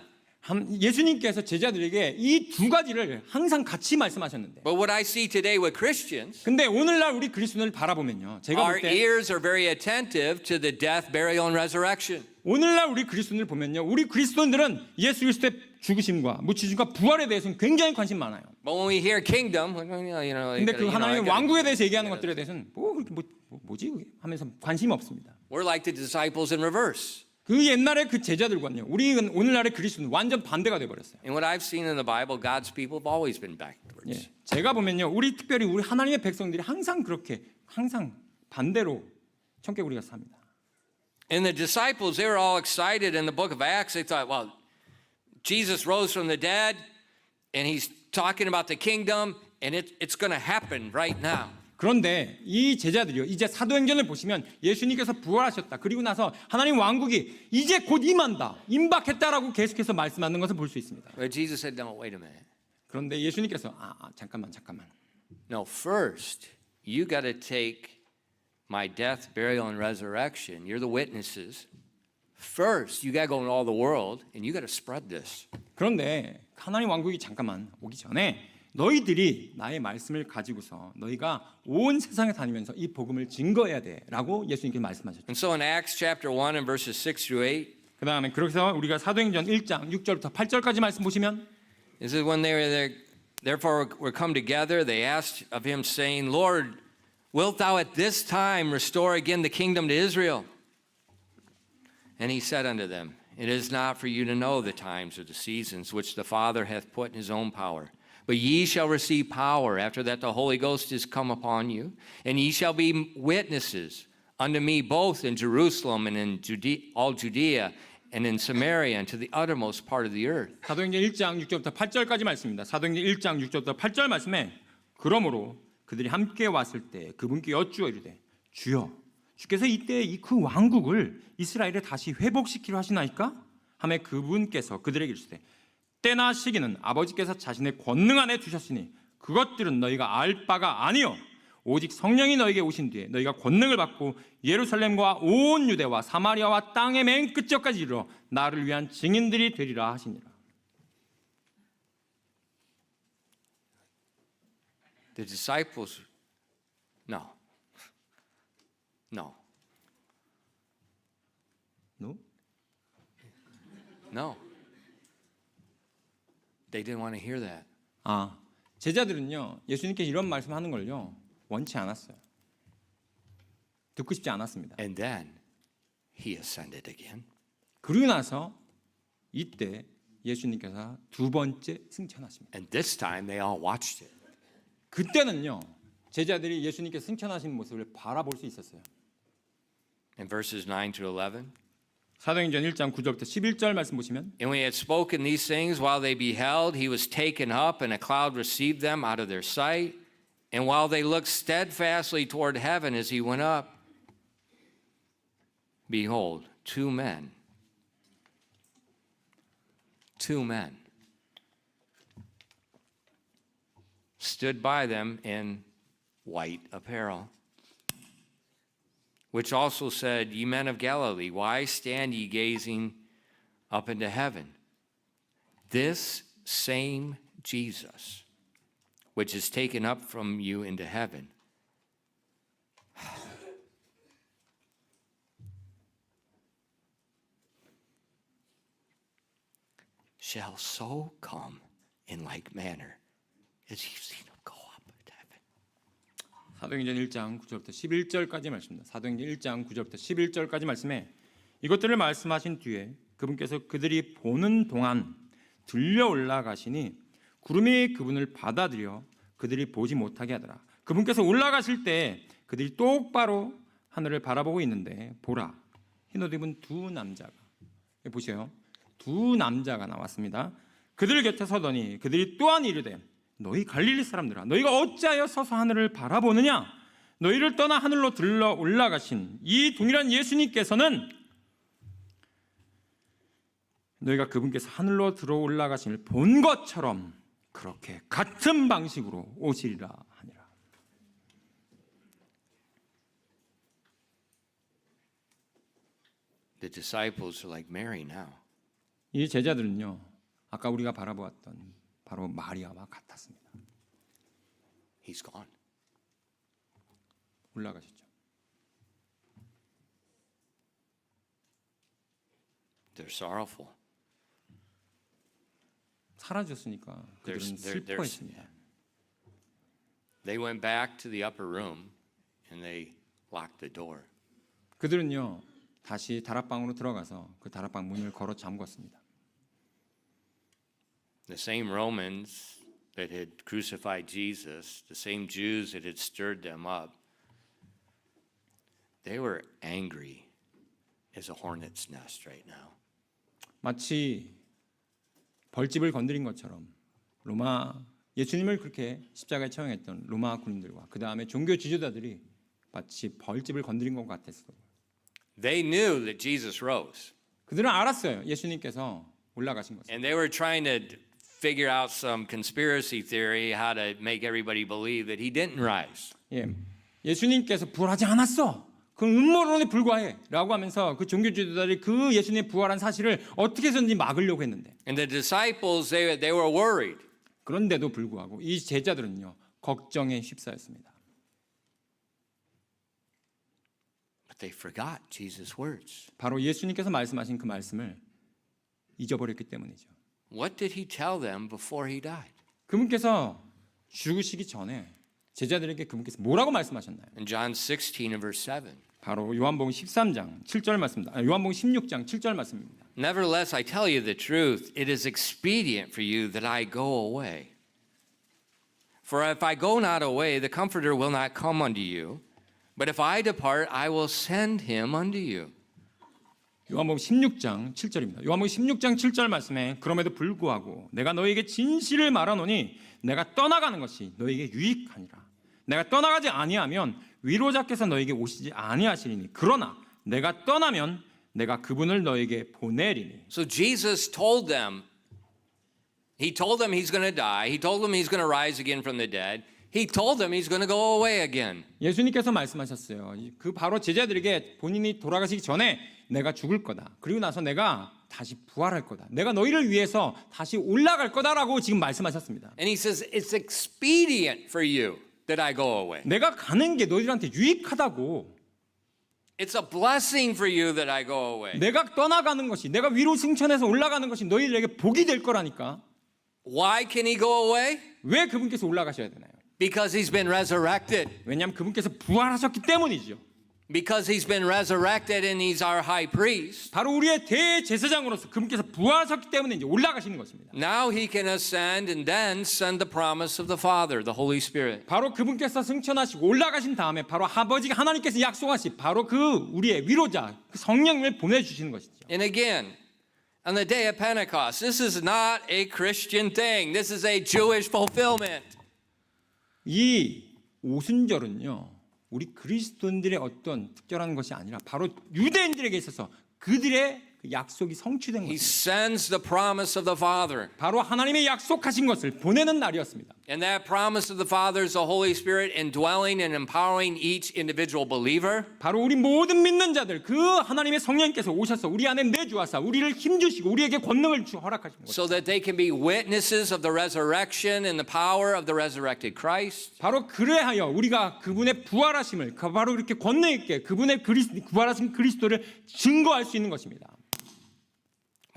예수님께서 제자들에게 이 두 가지를 항상 같이 말씀하셨는데. But what I see today with Christians, 근데 오늘날 우리 그리스도인을 바라보면요, 제가 our 볼 때 ears are very attentive to the death, burial, and resurrection. 오늘날 우리 그리스도인을 보면요, 우리 그리스도인들은 예수 그리스도의 죽으심과 묻히심과 부활에 대해서는 굉장히 관심 많아요. But when we hear kingdom, 근데 그 하나님의 왕국에 대해서 얘기하는 것들에 대해서는 뭐지 그게 하면서 관심이 없습니다. we're like the disciples in reverse. 그 옛날에 그 제자들과는요, 우리 오늘날의 그리스도는 완전 반대가 돼 버렸어요. And what I've seen in the Bible, God's people have always been backwards. 예, 제가 보면요, 특별히 우리 하나님의 백성들이 항상 그렇게 항상 반대로 성격 우리가 삽니다. And the disciples, they were all excited in the book of Acts. They thought, well, Jesus rose from the dead, and he's talking about the kingdom, and it's going to happen right now. 그런데 이 제자들이요, 이제 사도행전을 보시면 예수님께서 부활하셨다. 그리고 나서 하나님 왕국이 이제 곧 임박했다라고 계속해서 말씀하는 것을 볼 수 있습니다. But Jesus said, no, wait a minute. 그런데 예수님께서 잠깐만. No, first, you got to take my death, burial, and resurrection. You're the witnesses. First, you got to go in all the world, and you got to spread this. 그런데 하나님 왕국이 잠깐만 오기 전에 너희들이 나의 말씀을 가지고서 너희가 온 세상에 다니면서 이 복음을 증거해야 돼라고 예수님께서 말씀하셨죠. And so in Acts chapter 1 and verses 6 through 8, 그다음에 그래서 우리가 사도행전 1장 6절부터 8절까지 말씀 보시면 it says when they were there, therefore were come together, they asked of him, saying, Lord, wilt thou at this time restore again the kingdom to Israel? And he said unto them, it is not for you to know the times or the seasons which the Father hath put in his own power. But ye shall receive power after that the Holy Ghost is come upon you, and ye shall be witnesses unto me both in Jerusalem and in all Judea and in Samaria and to the uttermost part of the earth. 사도행전 1장 6절부터 8절까지 말씀입니다. 사도행전 1장 6절부터 8절 말씀에 그러므로 그들이 함께 왔을 때 그분께 여쭈어 이르되 주여 주께서 이때 그 왕국을 이스라엘에 다시 회복시키려 하시나이까? 하매 그분께서 그들에게 이르시되 때나 시기는 아버지께서 자신의 권능 안에 두셨으니 그것들은 너희가 알 바가 아니요 오직 성령이 너희에게 오신 뒤에 너희가 권능을 받고 예루살렘과 온 유대와 사마리아와 땅의 맨 끝까지 이르러 나를 위한 증인들이 되리라 하시니라. The disciples, no. No? No. They didn't want to hear that. 제자들은요 예수님께서 이런 말씀하는 걸요 원치 않았어요. 듣고 싶지 않았습니다. And then he ascended again. 그러고 나서 이때 예수님께서 두 번째 승천하십니다. And this time they all watched it. 그때는요 제자들이 예수님께서 승천하신 모습을 바라볼 수 있었어요. In verses 9 through 11. 사도행전 1장 9절부터 11절 말씀 보시면 And when he had spoken these things while they beheld, he was taken up, and a cloud received them out of their sight. And while they looked steadfastly toward heaven as he went up, behold, two men stood by them in white apparel, which also said, Ye men of Galilee, why stand ye gazing up into heaven? This same Jesus, which is taken up from you into heaven, shall so come in like manner as you've seen him go up into heaven. 사도행전 1장 9절부터 11절까지 말씀입니다. 사도행전 1장 9절부터 11절까지 말씀에 이것들을 말씀하신 뒤에 그분께서 그들이 보는 동안 들려 올라가시니 구름이 그분을 받아들여 그들이 보지 못하게 하더라. 그분께서 올라가실 때 그들이 똑바로 하늘을 바라보고 있는데 보라 흰옷 입은 두 남자가 보세요. 두 남자가 나왔습니다. 그들 곁에 서더니 그들이 또한 이르되 너희 갈릴리 사람들아 너희가 어찌하여 서서 하늘을 바라보느냐 너희를 떠나 하늘로 들러 올라가신 이 동일한 예수님께서는 너희가 그분께서 하늘로 들어 올라가심을 본 것처럼 그렇게 같은 방식으로 오시리라 하니라. The disciples are like Mary now. 이 제자들은요 아까 우리가 바라보았던 바로 마리아와 같았습니다. He's gone. 올라가셨죠. They're sorrowful. 사라졌으니까 그들은 They're- 슬퍼했습니다. They went back to the upper room and they locked the door. 그들은요 다시 다락방으로 들어가서 그 다락방 문을 걸어 잠궜습니다. The same Romans that had crucified Jesus, the same Jews that had stirred them up, they were angry as a hornet's nest right now. 마치 벌집을 건드린 것처럼 로마 예수님을 그렇게 십자가에 처형했던 로마 군인들과 그 다음에 종교 지도자들이 마치 벌집을 건드린 것 같았어요. They knew that Jesus rose, 그들은 알았어요. 예수님께서 올라가신 것을. and they were trying to figure out some conspiracy theory how to make everybody believe that he didn't rise. 예, 예수님께서 부활하지 않았어. 그건 음모론에 불과해라고 하면서 그 종교 지도자들이 그 예수님의 부활한 사실을 어떻게 해서든지 막으려고 했는데 And the disciples, they were worried. 그런데도 불구하고 이 제자들은요 걱정에 휩싸였습니다. But they forgot Jesus' words. 바로 예수님께서 말씀하신 그 말씀을 잊어버렸기 때문이죠. What did he tell them before he died? 그분께서 죽으시기 전에 제자들에게 그분께서 뭐라고 말씀하셨나요? In John 16 and verse 7. 바로 요한복음 13장 7절 말씀입니다. 요한복음 16장 7절 말씀입니다. Nevertheless, I tell you the truth, it is expedient for you that I go away. For if I go not away, the Comforter will not come unto you. But if I depart, I will send him unto you. 요한복음 16장 7절입니다. 요한복음 16장 7절 말씀에 그럼에도 불구하고 내가 너에게 진실을 말하노니 내가 떠나가는 것이 너에게 유익하니라. 내가 떠나가지 아니하면 위로자께서 너에게 오시지 아니하시리니 그러나 내가 떠나면 내가 그분을 너에게 보내리니. So Jesus told them, he told them he's going to die. He told them he's going to rise again from the dead. He told them he's going to go away again. 예수님께서 말씀하셨어요. 그 바로 제자들에게 본인이 돌아가시기 전에 내가 죽을 거다. 그리고 나서 내가 다시 부활할 거다. 내가 너희를 위해서 다시 올라갈 거다라고 지금 말씀하셨습니다. And he says, it's expedient for you that I go away. 내가 가는 게 너희들한테 유익하다고. It's a blessing for you that I go away. 내가 떠나가는 것이, 내가 위로 승천해서 올라가는 것이 너희들에게 복이 될 거라니까. Why can he go away? 왜 그분께서 올라가셔야 되나요? Because he's been resurrected. 왜냐하면 그분께서 부활하셨기 때문이죠. Because he's been resurrected and he's our high priest. 바로 우리의 대제사장으로서 그분께서 부활하셨기 때문에 이제 올라가시는 것입니다. Now he can ascend and then send the promise of the Father, the Holy Spirit. 바로 그분께서 승천하시고 올라가신 다음에 바로 아버지 하나님께서 약속하신 바로 그 우리의 위로자 그 성령을 보내주시는 것이죠. And again, on the day of Pentecost, this is not a Christian thing. This is a Jewish fulfillment. 이 오순절은요 우리 그리스도인들의 어떤 특별한 것이 아니라 바로 유대인들에게 있어서 그들의 그 약속이 성취된 He 것입니다. sends the promise of the Father. 바로 하나님의 약속하신 것을 보내는 날이었습니다. And that promise of the Father is the Holy Spirit indwelling and empowering each individual believer. 바로 우리 모든 믿는 자들 그 하나님의 성령께서 오셔서 우리 안에 내주하사 우리를 힘주시고 우리에게 권능을 허락하신 것입니다. So that they can be witnesses of the resurrection and the power of the resurrected Christ. 바로 그래하여 우리가 그분의 부활하심을 바로 이렇게 권능 있게 그분의 부활하신 그리스도를 증거할 수 있는 것입니다.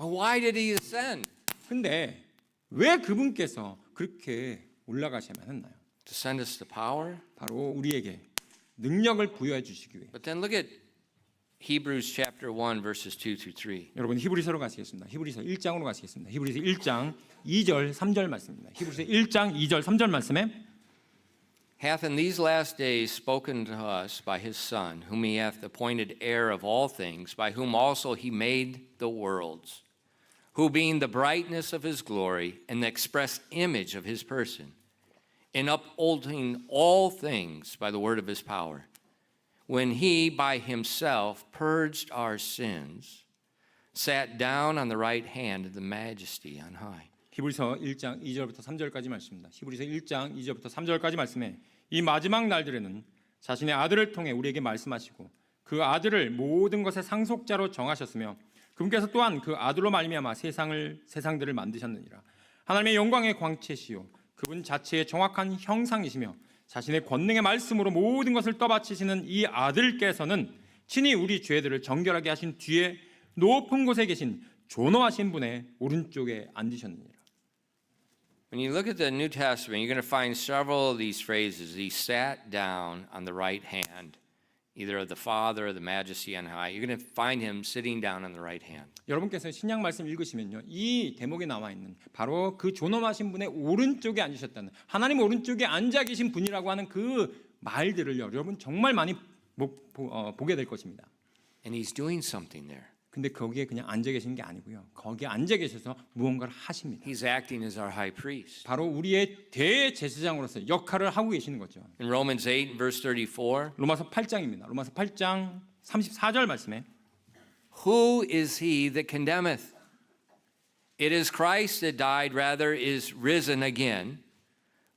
Why did he ascend? 근데 왜 그분께서 그렇게 올라가셔야만 했나요? To send us the power? 바로 우리에게 능력을 부여해 주시기 위해. But then look at Hebrews chapter 1 verses 2 through 3. 여러분 히브리서로 가시겠습니다. 히브리서 1장으로 가시겠습니다. 히브리서 1장 2절 3절 말씀입니다. 히브리서 1장 2절 3절 말씀에 Hath in these last days spoken to us by his Son, whom he hath appointed heir of all things, by whom also he made the worlds, who being the brightness of his glory and the express image of his person, in upholding all things by the word of his power, when he by himself purged our sins, sat down on the right hand of the majesty on high. 히브리서 1장 2절부터 3절까지 말씀입니다. 히브리서 1장 2절부터 3절까지 말씀에 이 마지막 날들에는 자신의 아들을 통해 우리에게 말씀하시고 그 아들을 모든 것의 상속자로 정하셨으며 그분께서 또한 그 아들로 말미암아 세상들을 만드셨느니라. 하나님의 영광의 광채시요 그분 자체의 정확한 형상이시며 자신의 권능의 말씀으로 모든 것을 떠받치시는 이 아들께서는 친히 우리 죄들을 정결하게 하신 뒤에 높은 곳에 계신 존귀하신 분의 오른쪽에 앉으셨느니라. When you look at the New Testament, you're going to find several of these phrases. He sat down on the right hand, either of the Father or the Majesty on high. You're going to find him sitting down on the right hand. 여러분께서 신약 말씀 읽으시면요, 이 대목에 나와 있는 바로 그 존엄하신 분의 오른쪽에 앉으셨다는 하나님 오른쪽에 앉아 계신 분이라고 하는 그 말들을 여러분 정말 많이 보게 될 것입니다. And he's doing something there. 근데 거기에 그냥 앉아 계신 게 아니고요. 거기에 앉아 계셔서 무언가를 하십니다. He's acting as our high priest. 바로 우리의 대제사장으로서 역할을 하고 계시는 거죠. In Romans 8 verse 34, 로마서 8장입니다. 로마서 8장 34절 말씀에 who is he that condemneth? It is Christ that died, rather is risen again,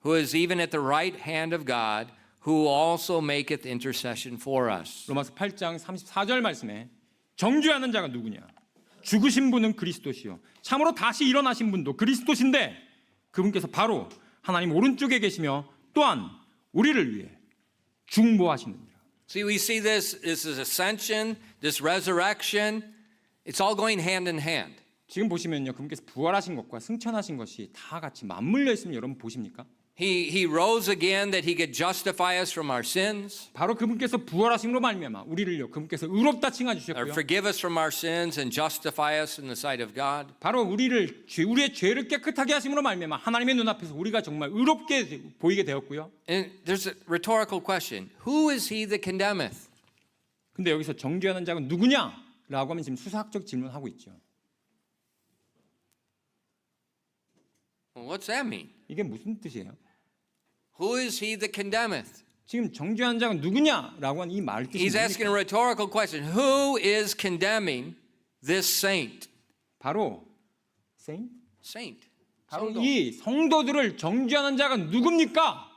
who is even at the right hand of God, who also maketh intercession for us. 로마서 8장 34절 말씀에 정죄하는 자가 누구냐? 죽으신 분은 그리스도시요. 참으로 다시 일어나신 분도 그리스도신데 그분께서 바로 하나님 오른쪽에 계시며 또한 우리를 위해 중보하시느니라. See, we see this is ascension, this resurrection. It's all going hand in hand. 지금 보시면요, 그분께서 부활하신 것과 승천하신 것이 다 같이 맞물려 있으면 여러분 보십니까? He rose again that he could justify us from our sins, 바로 그분께서 부활하심으로 말미암아 우리를요, 그분께서 의롭다 칭하 or 주셨고요. forgive us from our sins and justify us in the sight of God. 바로 우리의 죄를 깨끗하게 하심으로 말미암아 하나님의 눈앞에서 우리가 정말 의롭게 보이게 되었고요. And there's a rhetorical question. Who is he that condemneth? 근데 여기서 정죄하는 자가 누구냐라고 하면 지금 수사학적 질문하고 있죠. Well, what's that mean? 이게 무슨 뜻이에요? Who is he that condemneth? 지금 정죄하는 자가 누구냐라고 하는 이 말 뜻이 He's asking a 뭡니까? rhetorical question. Who is condemning this saint? 바로 saint? Saint. 바로 성도. 이 성도들을 정죄하는 자가 누굽니까?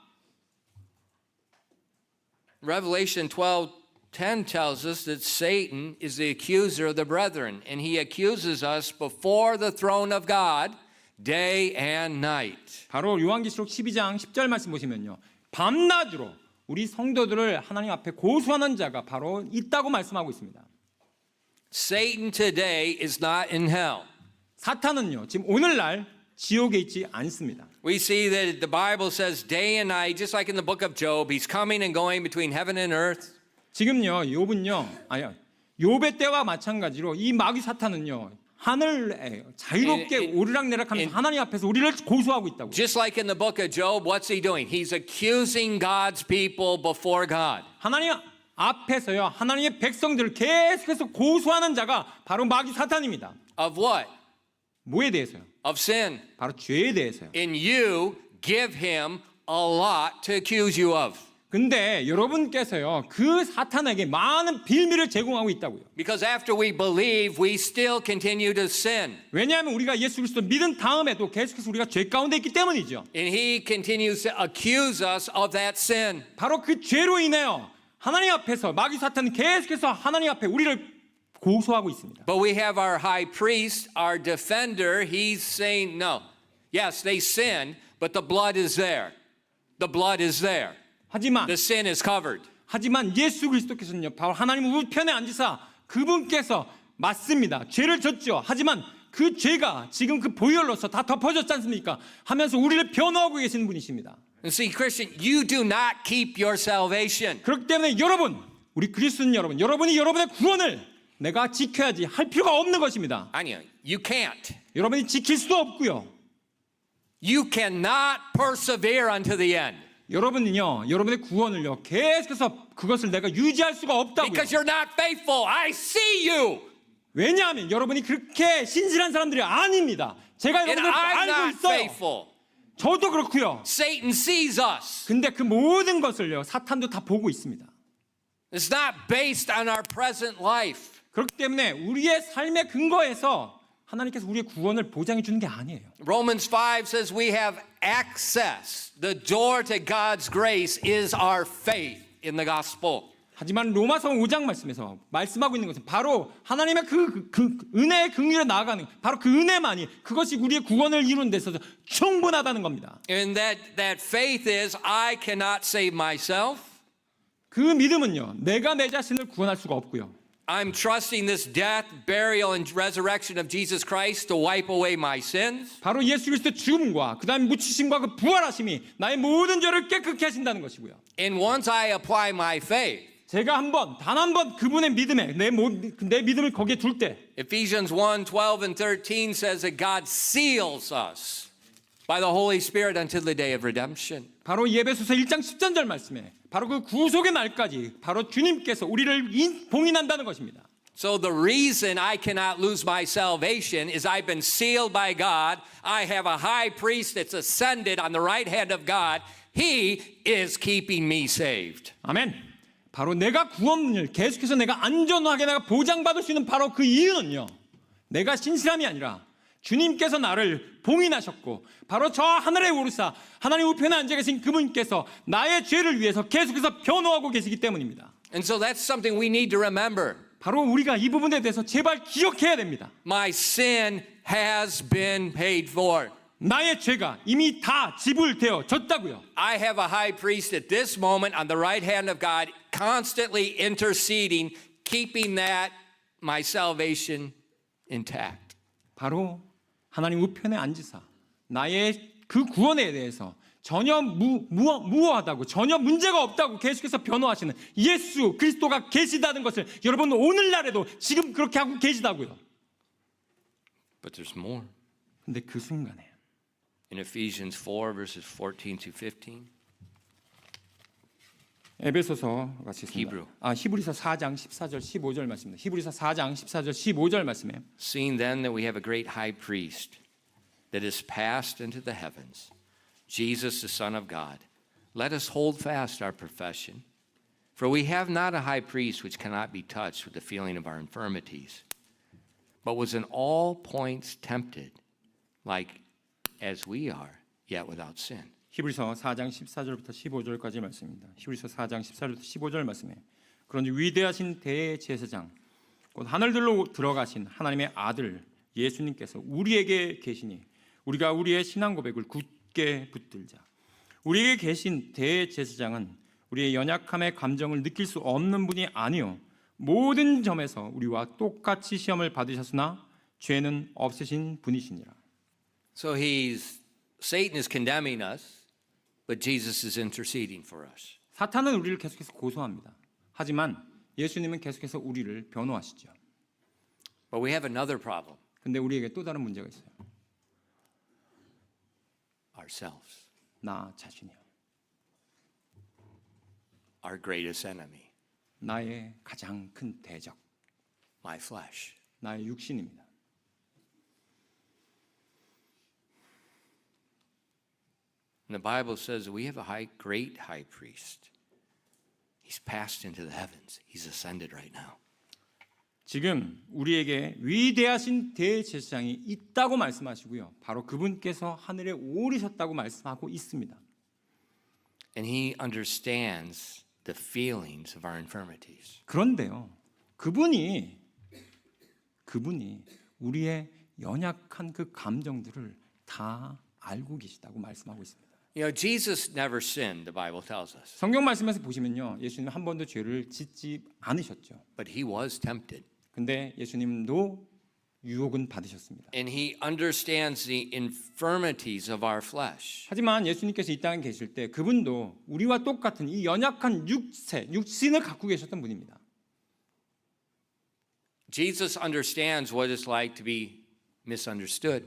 Revelation 12:10 tells us that Satan is the accuser of the brethren, and he accuses us before the throne of God day and night. 바로 요한계시록 12장 10절 말씀 보시면요, 밤낮으로 우리 성도들을 하나님 앞에 고소하는 자가 바로 있다고 말씀하고 있습니다. Satan today is not in hell. 사탄은요, 지금 오늘날 지옥에 있지 않습니다. We see that the Bible says day and night, just like in the book of Job, he's coming and going between heaven and earth. 지금요, 욥의 때와 마찬가지로 이 마귀 사탄은요, 하늘에 자유롭게 오르락내락하면서 하나님 앞에서 우리를 고소하고 있다고. Just like in the book of Job, what's he doing? He's accusing God's people before God. 하나님 앞에서요, 하나님의 백성들을 계속해서 고소하는 자가 바로 마귀 사탄입니다. Of what? 뭐에 대해서요? Of sin. 바로 죄에 대해서요. And you give him a lot to accuse you of. 근데 여러분께서요, 그 사탄에게 많은 빌미를 제공하고 있다고요. Because after we believe, we still continue to sin. 왜냐하면 우리가 예수 그리스도 믿은 다음에도 계속해서 우리가 죄 가운데 있기 때문이죠. And he continues to accuse us of that sin. 바로 그 죄로 인해요, 하나님 앞에서 마귀 사탄은 계속해서 하나님 앞에 우리를 고소하고 있습니다. But we have our high priest, our defender. He's saying, no. Yes, they sinned, but the blood is there. The blood is there. 하지만 The sin is covered. 예수 그리스도께서는요, 바로 하나님 우편에 앉으사 그분께서 맞습니다. 죄를 졌죠. 하지만 그 죄가 지금 그 보혈로서 다 덮어졌지 않습니까? 하면서 우리를 변호하고 계시는 분이십니다. And see, Christian, you do not keep your salvation. 그렇기 때문에 여러분, 우리 그리스도인 여러분, 여러분이 여러분의 구원을 내가 지켜야지 할 필요가 없는 것입니다. 아니요, you can't. 여러분이 지킬 수도 없고요. You cannot persevere unto the end. 여러분은요, 여러분의 구원을요, 계속해서 그것을 내가 유지할 수가 없다고요. Because you're not faithful. I see you. 왜냐하면 여러분이 그렇게 신실한 사람들이 아닙니다. 제가 And 여러분을 I'm 알고 not 있어요. faithful. 저도 그렇고요. Satan sees us. 근데 그 모든 것을요, 사탄도 다 보고 있습니다. It's not based on our present life. 그렇기 때문에 우리의 삶의 근거에서 하나님께서 우리의 구원을 보장해 주는 게 아니에요. Romans 5 says we have access. The door to God's grace is our faith in the gospel. 하지만 로마서 5장 말씀에서 말씀하고 있는 것은 바로 하나님의 그 은혜의 긍휼에 나아가는 바로 그 은혜만이 그것이 우리의 구원을 이루는 데 있어서 충분하다는 겁니다. And that faith is I cannot save myself. 그 믿음은요, 내가 내 자신을 구원할 수가 없고요. I'm trusting this death, burial, and resurrection of Jesus Christ to wipe away my sins. 바로 예수 그리스도의 죽음과 그다음에 묻히심과 그 부활하심이 나의 모든 죄를 깨끗게 하신다는 것이고요. And once I apply my faith, 제가 단 한 번 그분의 믿음에 내 믿음을 거기에 둘 때 Ephesians 1:12 and 13 says that God seals us by the Holy Spirit until the day of redemption. 바로 예배소서 1장 13절 말씀에 바로 그 구속의 날까지 바로 주님께서 우리를 봉인한다는 것입니다. So the reason I cannot lose my salvation is I've been sealed by God. I have a high priest that's ascended on the right hand of God. He is keeping me saved. 아멘. 바로 내가 구원을 계속해서 내가 안전하게 내가 보장받을 수 있는 바로 그 이유는요. 내가 신실함이 아니라 주님께서 나를 봉인하셨고 바로 저 하늘에 오르사 하나님 우편에 앉아 계신 그분께서 나의 죄를 위해서 계속해서 변호하고 계시기 때문입니다. And so that's something we need to remember. 바로 우리가 이 부분에 대해서 제발 기억해야 됩니다. My sin has been paid for. 나의 죄가 이미 다 지불되어 졌다고요. I have a high priest at this moment on the right hand of God, constantly interceding, keeping that my salvation intact. 바로 하나님 우편에 앉으사 나의 그 구원에 대해서 전혀 무어하다고 전혀 문제가 없다고 계속해서 변호하시는 예수 그리스도가 계시다는 것을 여러분 오늘날에도 지금 그렇게 하고 계시다고요. But there's more. 근데 그 순간에 In Ephesians 4 verses 14 to 15. 에베소서 같이 있습니다. 히브리. 히브리서 4장 14절 15절 말씀입니다. 히브리서 4장 14절 15절 말씀에 Seeing then that we have a great high priest that is passed into the heavens, Jesus the Son of God, let us hold fast our profession. For we have not a high priest which cannot be touched with the feeling of our infirmities, but was in all points tempted, like as we are, yet without sin. 히브리서 4장 14절부터 15절까지 말씀입니다. 히브리서 4장 14절부터 15절 말씀에 그런지 위대하신 대제사장 곧 하늘들로 들어가신 하나님의 아들 예수님께서 우리에게 계시니 우리가 우리의 신앙 고백을 굳게 붙들자. 우리에게 계신 대제사장은 우리의 연약함의 감정을 느낄 수 없는 분이 아니요 모든 점에서 우리와 똑같이 시험을 받으셨으나 죄는 없으신 분이시니라. So Satan is condemning us, but Jesus is interceding for us. 사탄은 우리를 계속해서 고소합니다. 하지만 예수님은 계속해서 우리를 변호하시죠. But we have another problem. 근데 우리에게 또 다른 문제가 있어요. Ourselves, 나 자신이요. our greatest enemy, 나의 가장 큰 대적, my flesh. 나의 육신입니다. And the Bible says we have a great high priest. He's passed into the heavens. He's ascended right now. 지금 우리에게 위대하신 대제사장이 있다고 말씀하시고요. 바로 그분께서 하늘에 오르셨다고 말씀하고 있습니다. And he understands the feelings of our infirmities. 그런데요. 그분이 우리의 연약한 그 감정들을 다 알고 계시다고 말씀하고 있습니다. You know, Jesus never sinned, the Bible tells us. 성경 말씀에서 보시면요. 예수님 한 번도 죄를 짓지 않으셨죠. But he was tempted. 근데 예수님도 유혹은 받으셨습니다. And he understands the infirmities of our flesh. 하지만 예수님께서 이 땅에 계실 때 그분도 우리와 똑같은 이 연약한 육신을 갖고 계셨던 분입니다. Jesus understands what it's like to be misunderstood.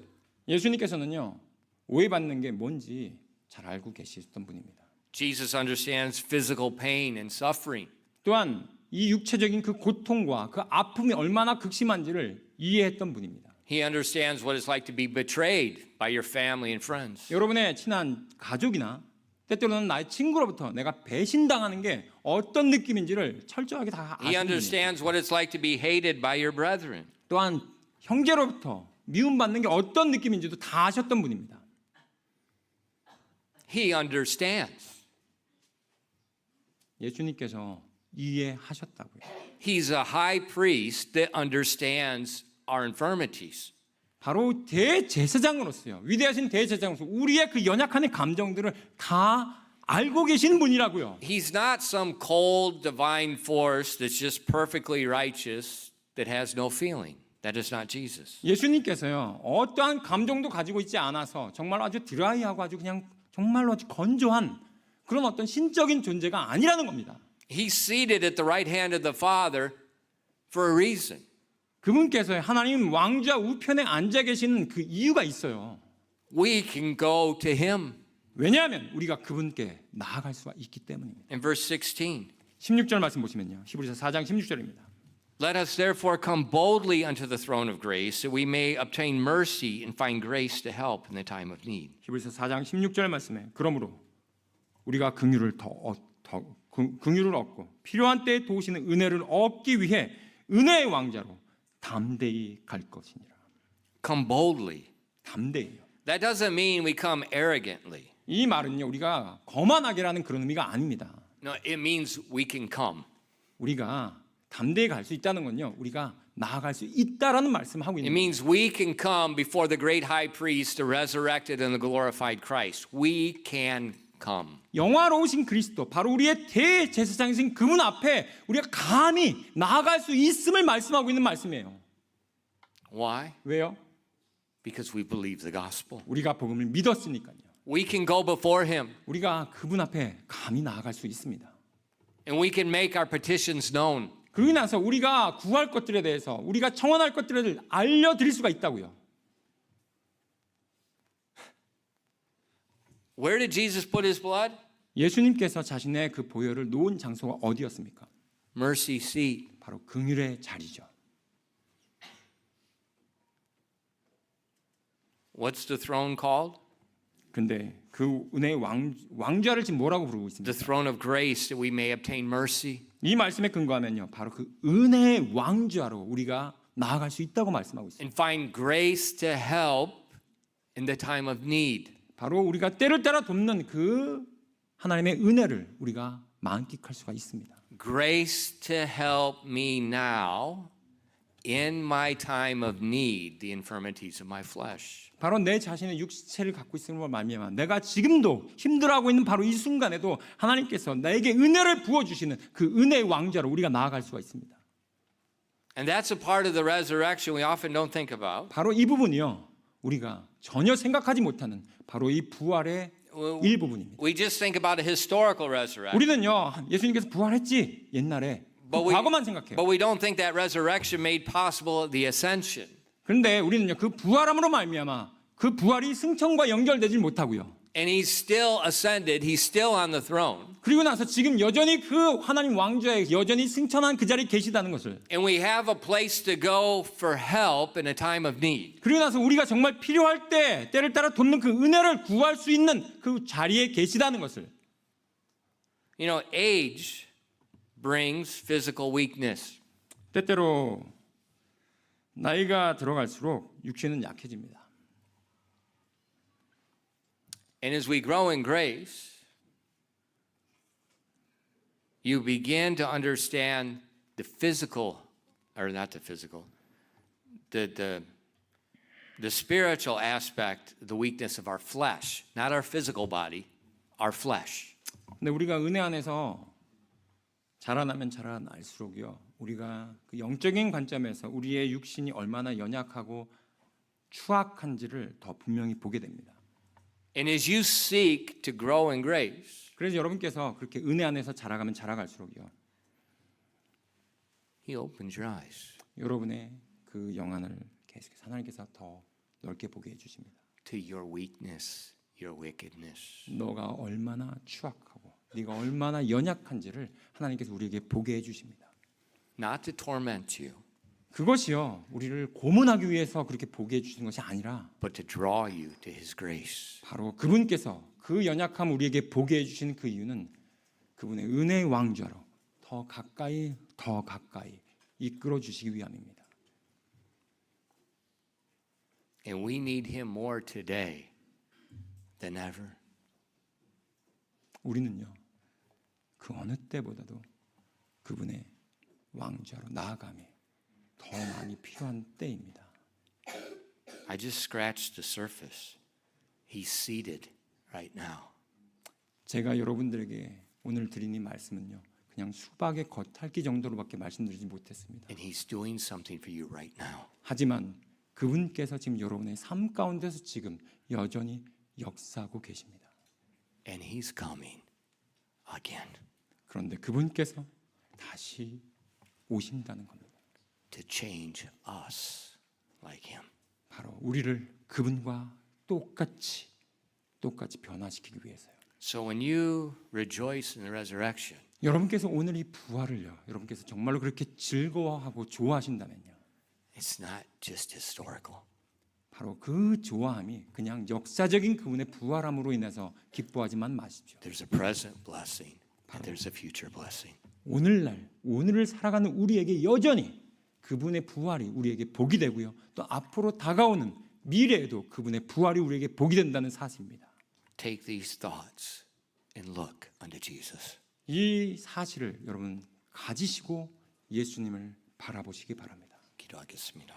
예수님께서는요. 오해받는 게 뭔지 잘 알고 계셨던 분입니다. Jesus understands physical pain and suffering. 또한 이 육체적인 그 고통과 그 아픔이 얼마나 극심한지를 이해했던 분입니다. He understands what it's like to be betrayed by your family and friends. 여러분의 친한 가족이나 때때로는 나의 친구로부터 내가 배신당하는 게 어떤 느낌인지를 철저하게 다 He 아시는 분입니다. understands what it's like to be hated by your brethren. 또한 형제로부터 미움받는 게 어떤 느낌인지도 다 아셨던 분입니다. He understands. 예수님께서 이해하셨다고요. He's a high priest that understands our infirmities. 바로 대제사장으로서요. 위대하신 대제사장으로서 우리의 그 연약한 감정들을 다 알고 계시는 분이라고요. He's not some cold divine force that's just perfectly righteous that has no feeling. That is not Jesus. 예수님께서요, 어떠한 감정도 가지고 있지 않아서 정말 아주 드라이하고 아주 그냥 정말로 아주 건조한 그런 어떤 신적인 존재가 아니라는 겁니다. He's seated at the right hand of the Father for a reason. 그분께서 하나님 왕좌 우편에 앉아 계시는 그 이유가 있어요. We can go to him. 왜냐하면 우리가 그분께 나아갈 수가 있기 때문입니다. In verse 16, 16절 말씀 보시면요. 히브리서 4장 16절입니다. let us therefore come boldly unto the throne of grace, that we may obtain mercy and find grace to help in the time of need. 히브리서 4장 16절 말씀에 그러므로 우리가 긍휼을 긍휼을 얻고 필요한 때에 도우시는 은혜를 얻기 위해 은혜의 왕자로 담대히 갈 것이니라. Come boldly. 담대히요. That doesn't mean we come arrogantly. 이 말은요, 우리가 거만하게라는 그런 의미가 아닙니다. No, it means we can come. 우리가 담대히 갈 수 있다는 건요, 우리가 나아갈 수 있다라는 말씀을 하고 It 있는 거예요. means we can come before the great high priest, the resurrected and the glorified Christ. We can come. 영화로우신 그리스도, 바로 우리의 대제사장이신 그분 앞에 우리가 감히 나아갈 수 있음을 말씀하고 있는 말씀이에요. Why? 왜요? Because we believe the gospel. 우리가 복음을 믿었으니까요. We can go before him 우리가 그분 앞에 감히 나아갈 수 있습니다. and we can make our petitions known. 그러고 나서 우리가 구할 것들에 대해서 우리가 청원할 것들을 알려드릴 수가 있다고요. Where did Jesus put his blood? 예수님께서 자신의 그 보혈을 놓은 장소가 어디였습니까? Mercy seat. 바로 긍휼의 자리죠. What's the throne called? 근데 그 은혜의 왕좌를 지금 뭐라고 부르고 The 있습니까? throne of grace that we may obtain mercy. 이 말씀에 근거하면요, 바로 그 은혜의 왕좌로 우리가 나아갈 수 있다고 말씀하고 있습니다. And find grace to help in the time of need. 바로 우리가 때를 따라 돕는 그 하나님의 은혜를 우리가 만끽할 수가 있습니다. Grace to help me now in my time of need, the infirmities of my flesh. 바로 내 자신의 육체를 갖고 있음으로 말미암아 내가 지금도 힘들어하고 있는 바로 이 순간에도 하나님께서 나에게 은혜를 부어주시는 그 은혜의 왕좌로 우리가 나아갈 수가 있습니다. And that's a part of the resurrection we often don't think about. 바로 이 부분이요, 우리가 전혀 생각하지 못하는 바로 이 부활의 일부분입니다. We just think about a historical resurrection. 우리는요, 예수님께서 부활했지 옛날에 그 과거만 생각해요. But we don't think that resurrection made possible the ascension. 그런데 우리는요, 그 부활함으로 말미암아 그 부활이 승천과 연결되지 못하고요. And he's still ascended. He's still on the throne. 그리고 나서 지금 여전히 그 하나님 왕좌에 여전히 승천한 그 자리에 계시다는 것을. And we have a place to go for help in a time of need. 그리고 나서 우리가 정말 필요할 때 때를 따라 돕는 그 은혜를 구할 수 있는 그 자리에 계시다는 것을. You know, age brings physical weakness. 때때로 나이가 들어갈수록 육체는 약해집니다. And as we grow in grace, you begin to understand the physical, or not the physical, the spiritual aspect, the weakness of our flesh, not our physical body, our flesh. 근데 우리가 은혜 안에서 자라나면 자라날수록요, 우리가 그 영적인 관점에서 우리의 육신이 얼마나 연약하고 추악한지를 더 분명히 보게 됩니다. And as you seek to grow in grace, 그래서 여러분께서 그렇게 은혜 안에서 자라가면 자라갈수록요, He opens your eyes 여러분의 그 영안을 계속해서 하나님께서 더 넓게 보게 해주십니다. to your weakness, your wickedness. 너가 얼마나 추악하고 네가 얼마나 연약한지를 하나님께서 우리에게 보게 해주십니다. Not to torment you, 그것이요, 우리를 고문하기 위해서 그렇게 보게 해주시는 것이 아니라 but to draw you to His grace. 바로 그분께서 그 연약함 우리에게 보게 해주신 그 이유는 그분의 은혜의 왕좌로 더 가까이 이끌어 주시기 위함입니다. And we need Him more today than ever. 우리는요, 그 어느 때보다도 그분의 왕좌로 나아감이 더 많이 필요한 때입니다. I just scratched the surface. He's seated right now. 제가 여러분들에게 오늘 드린 이 말씀은요, 그냥 수박의 겉핥기 정도로밖에 말씀드리지 못했습니다. And He's doing something for you right now. 하지만 그분께서 지금 여러분의 삶 가운데서 지금 여전히 역사하고 계십니다. And He's coming again 그런데 그분께서 다시 오신다는 겁니다. to change us like Him. 바로 우리를 그분과 똑같이 변화시키기 위해서요. So when you rejoice in the resurrection, 여러분께서 오늘 이 부활을요, 여러분께서 정말로 그렇게 즐거워하고 좋아하신다면요, it's not just historical. 바로 그 좋아함이 그냥 역사적인 그분의 부활함으로 인해서 기뻐하지만 마십시오. There's a present blessing and there's a future blessing. 오늘을 살아가는 우리에게 여전히 그분의 부활이 우리에게 복이 되고요, 또 앞으로 다가오는 미래에도 그분의 부활이 우리에게 복이 된다는 사실입니다. Take these thoughts and look unto Jesus. 이 사실을 여러분 가지시고 예수님을 바라보시기 바랍니다. 기도하겠습니다.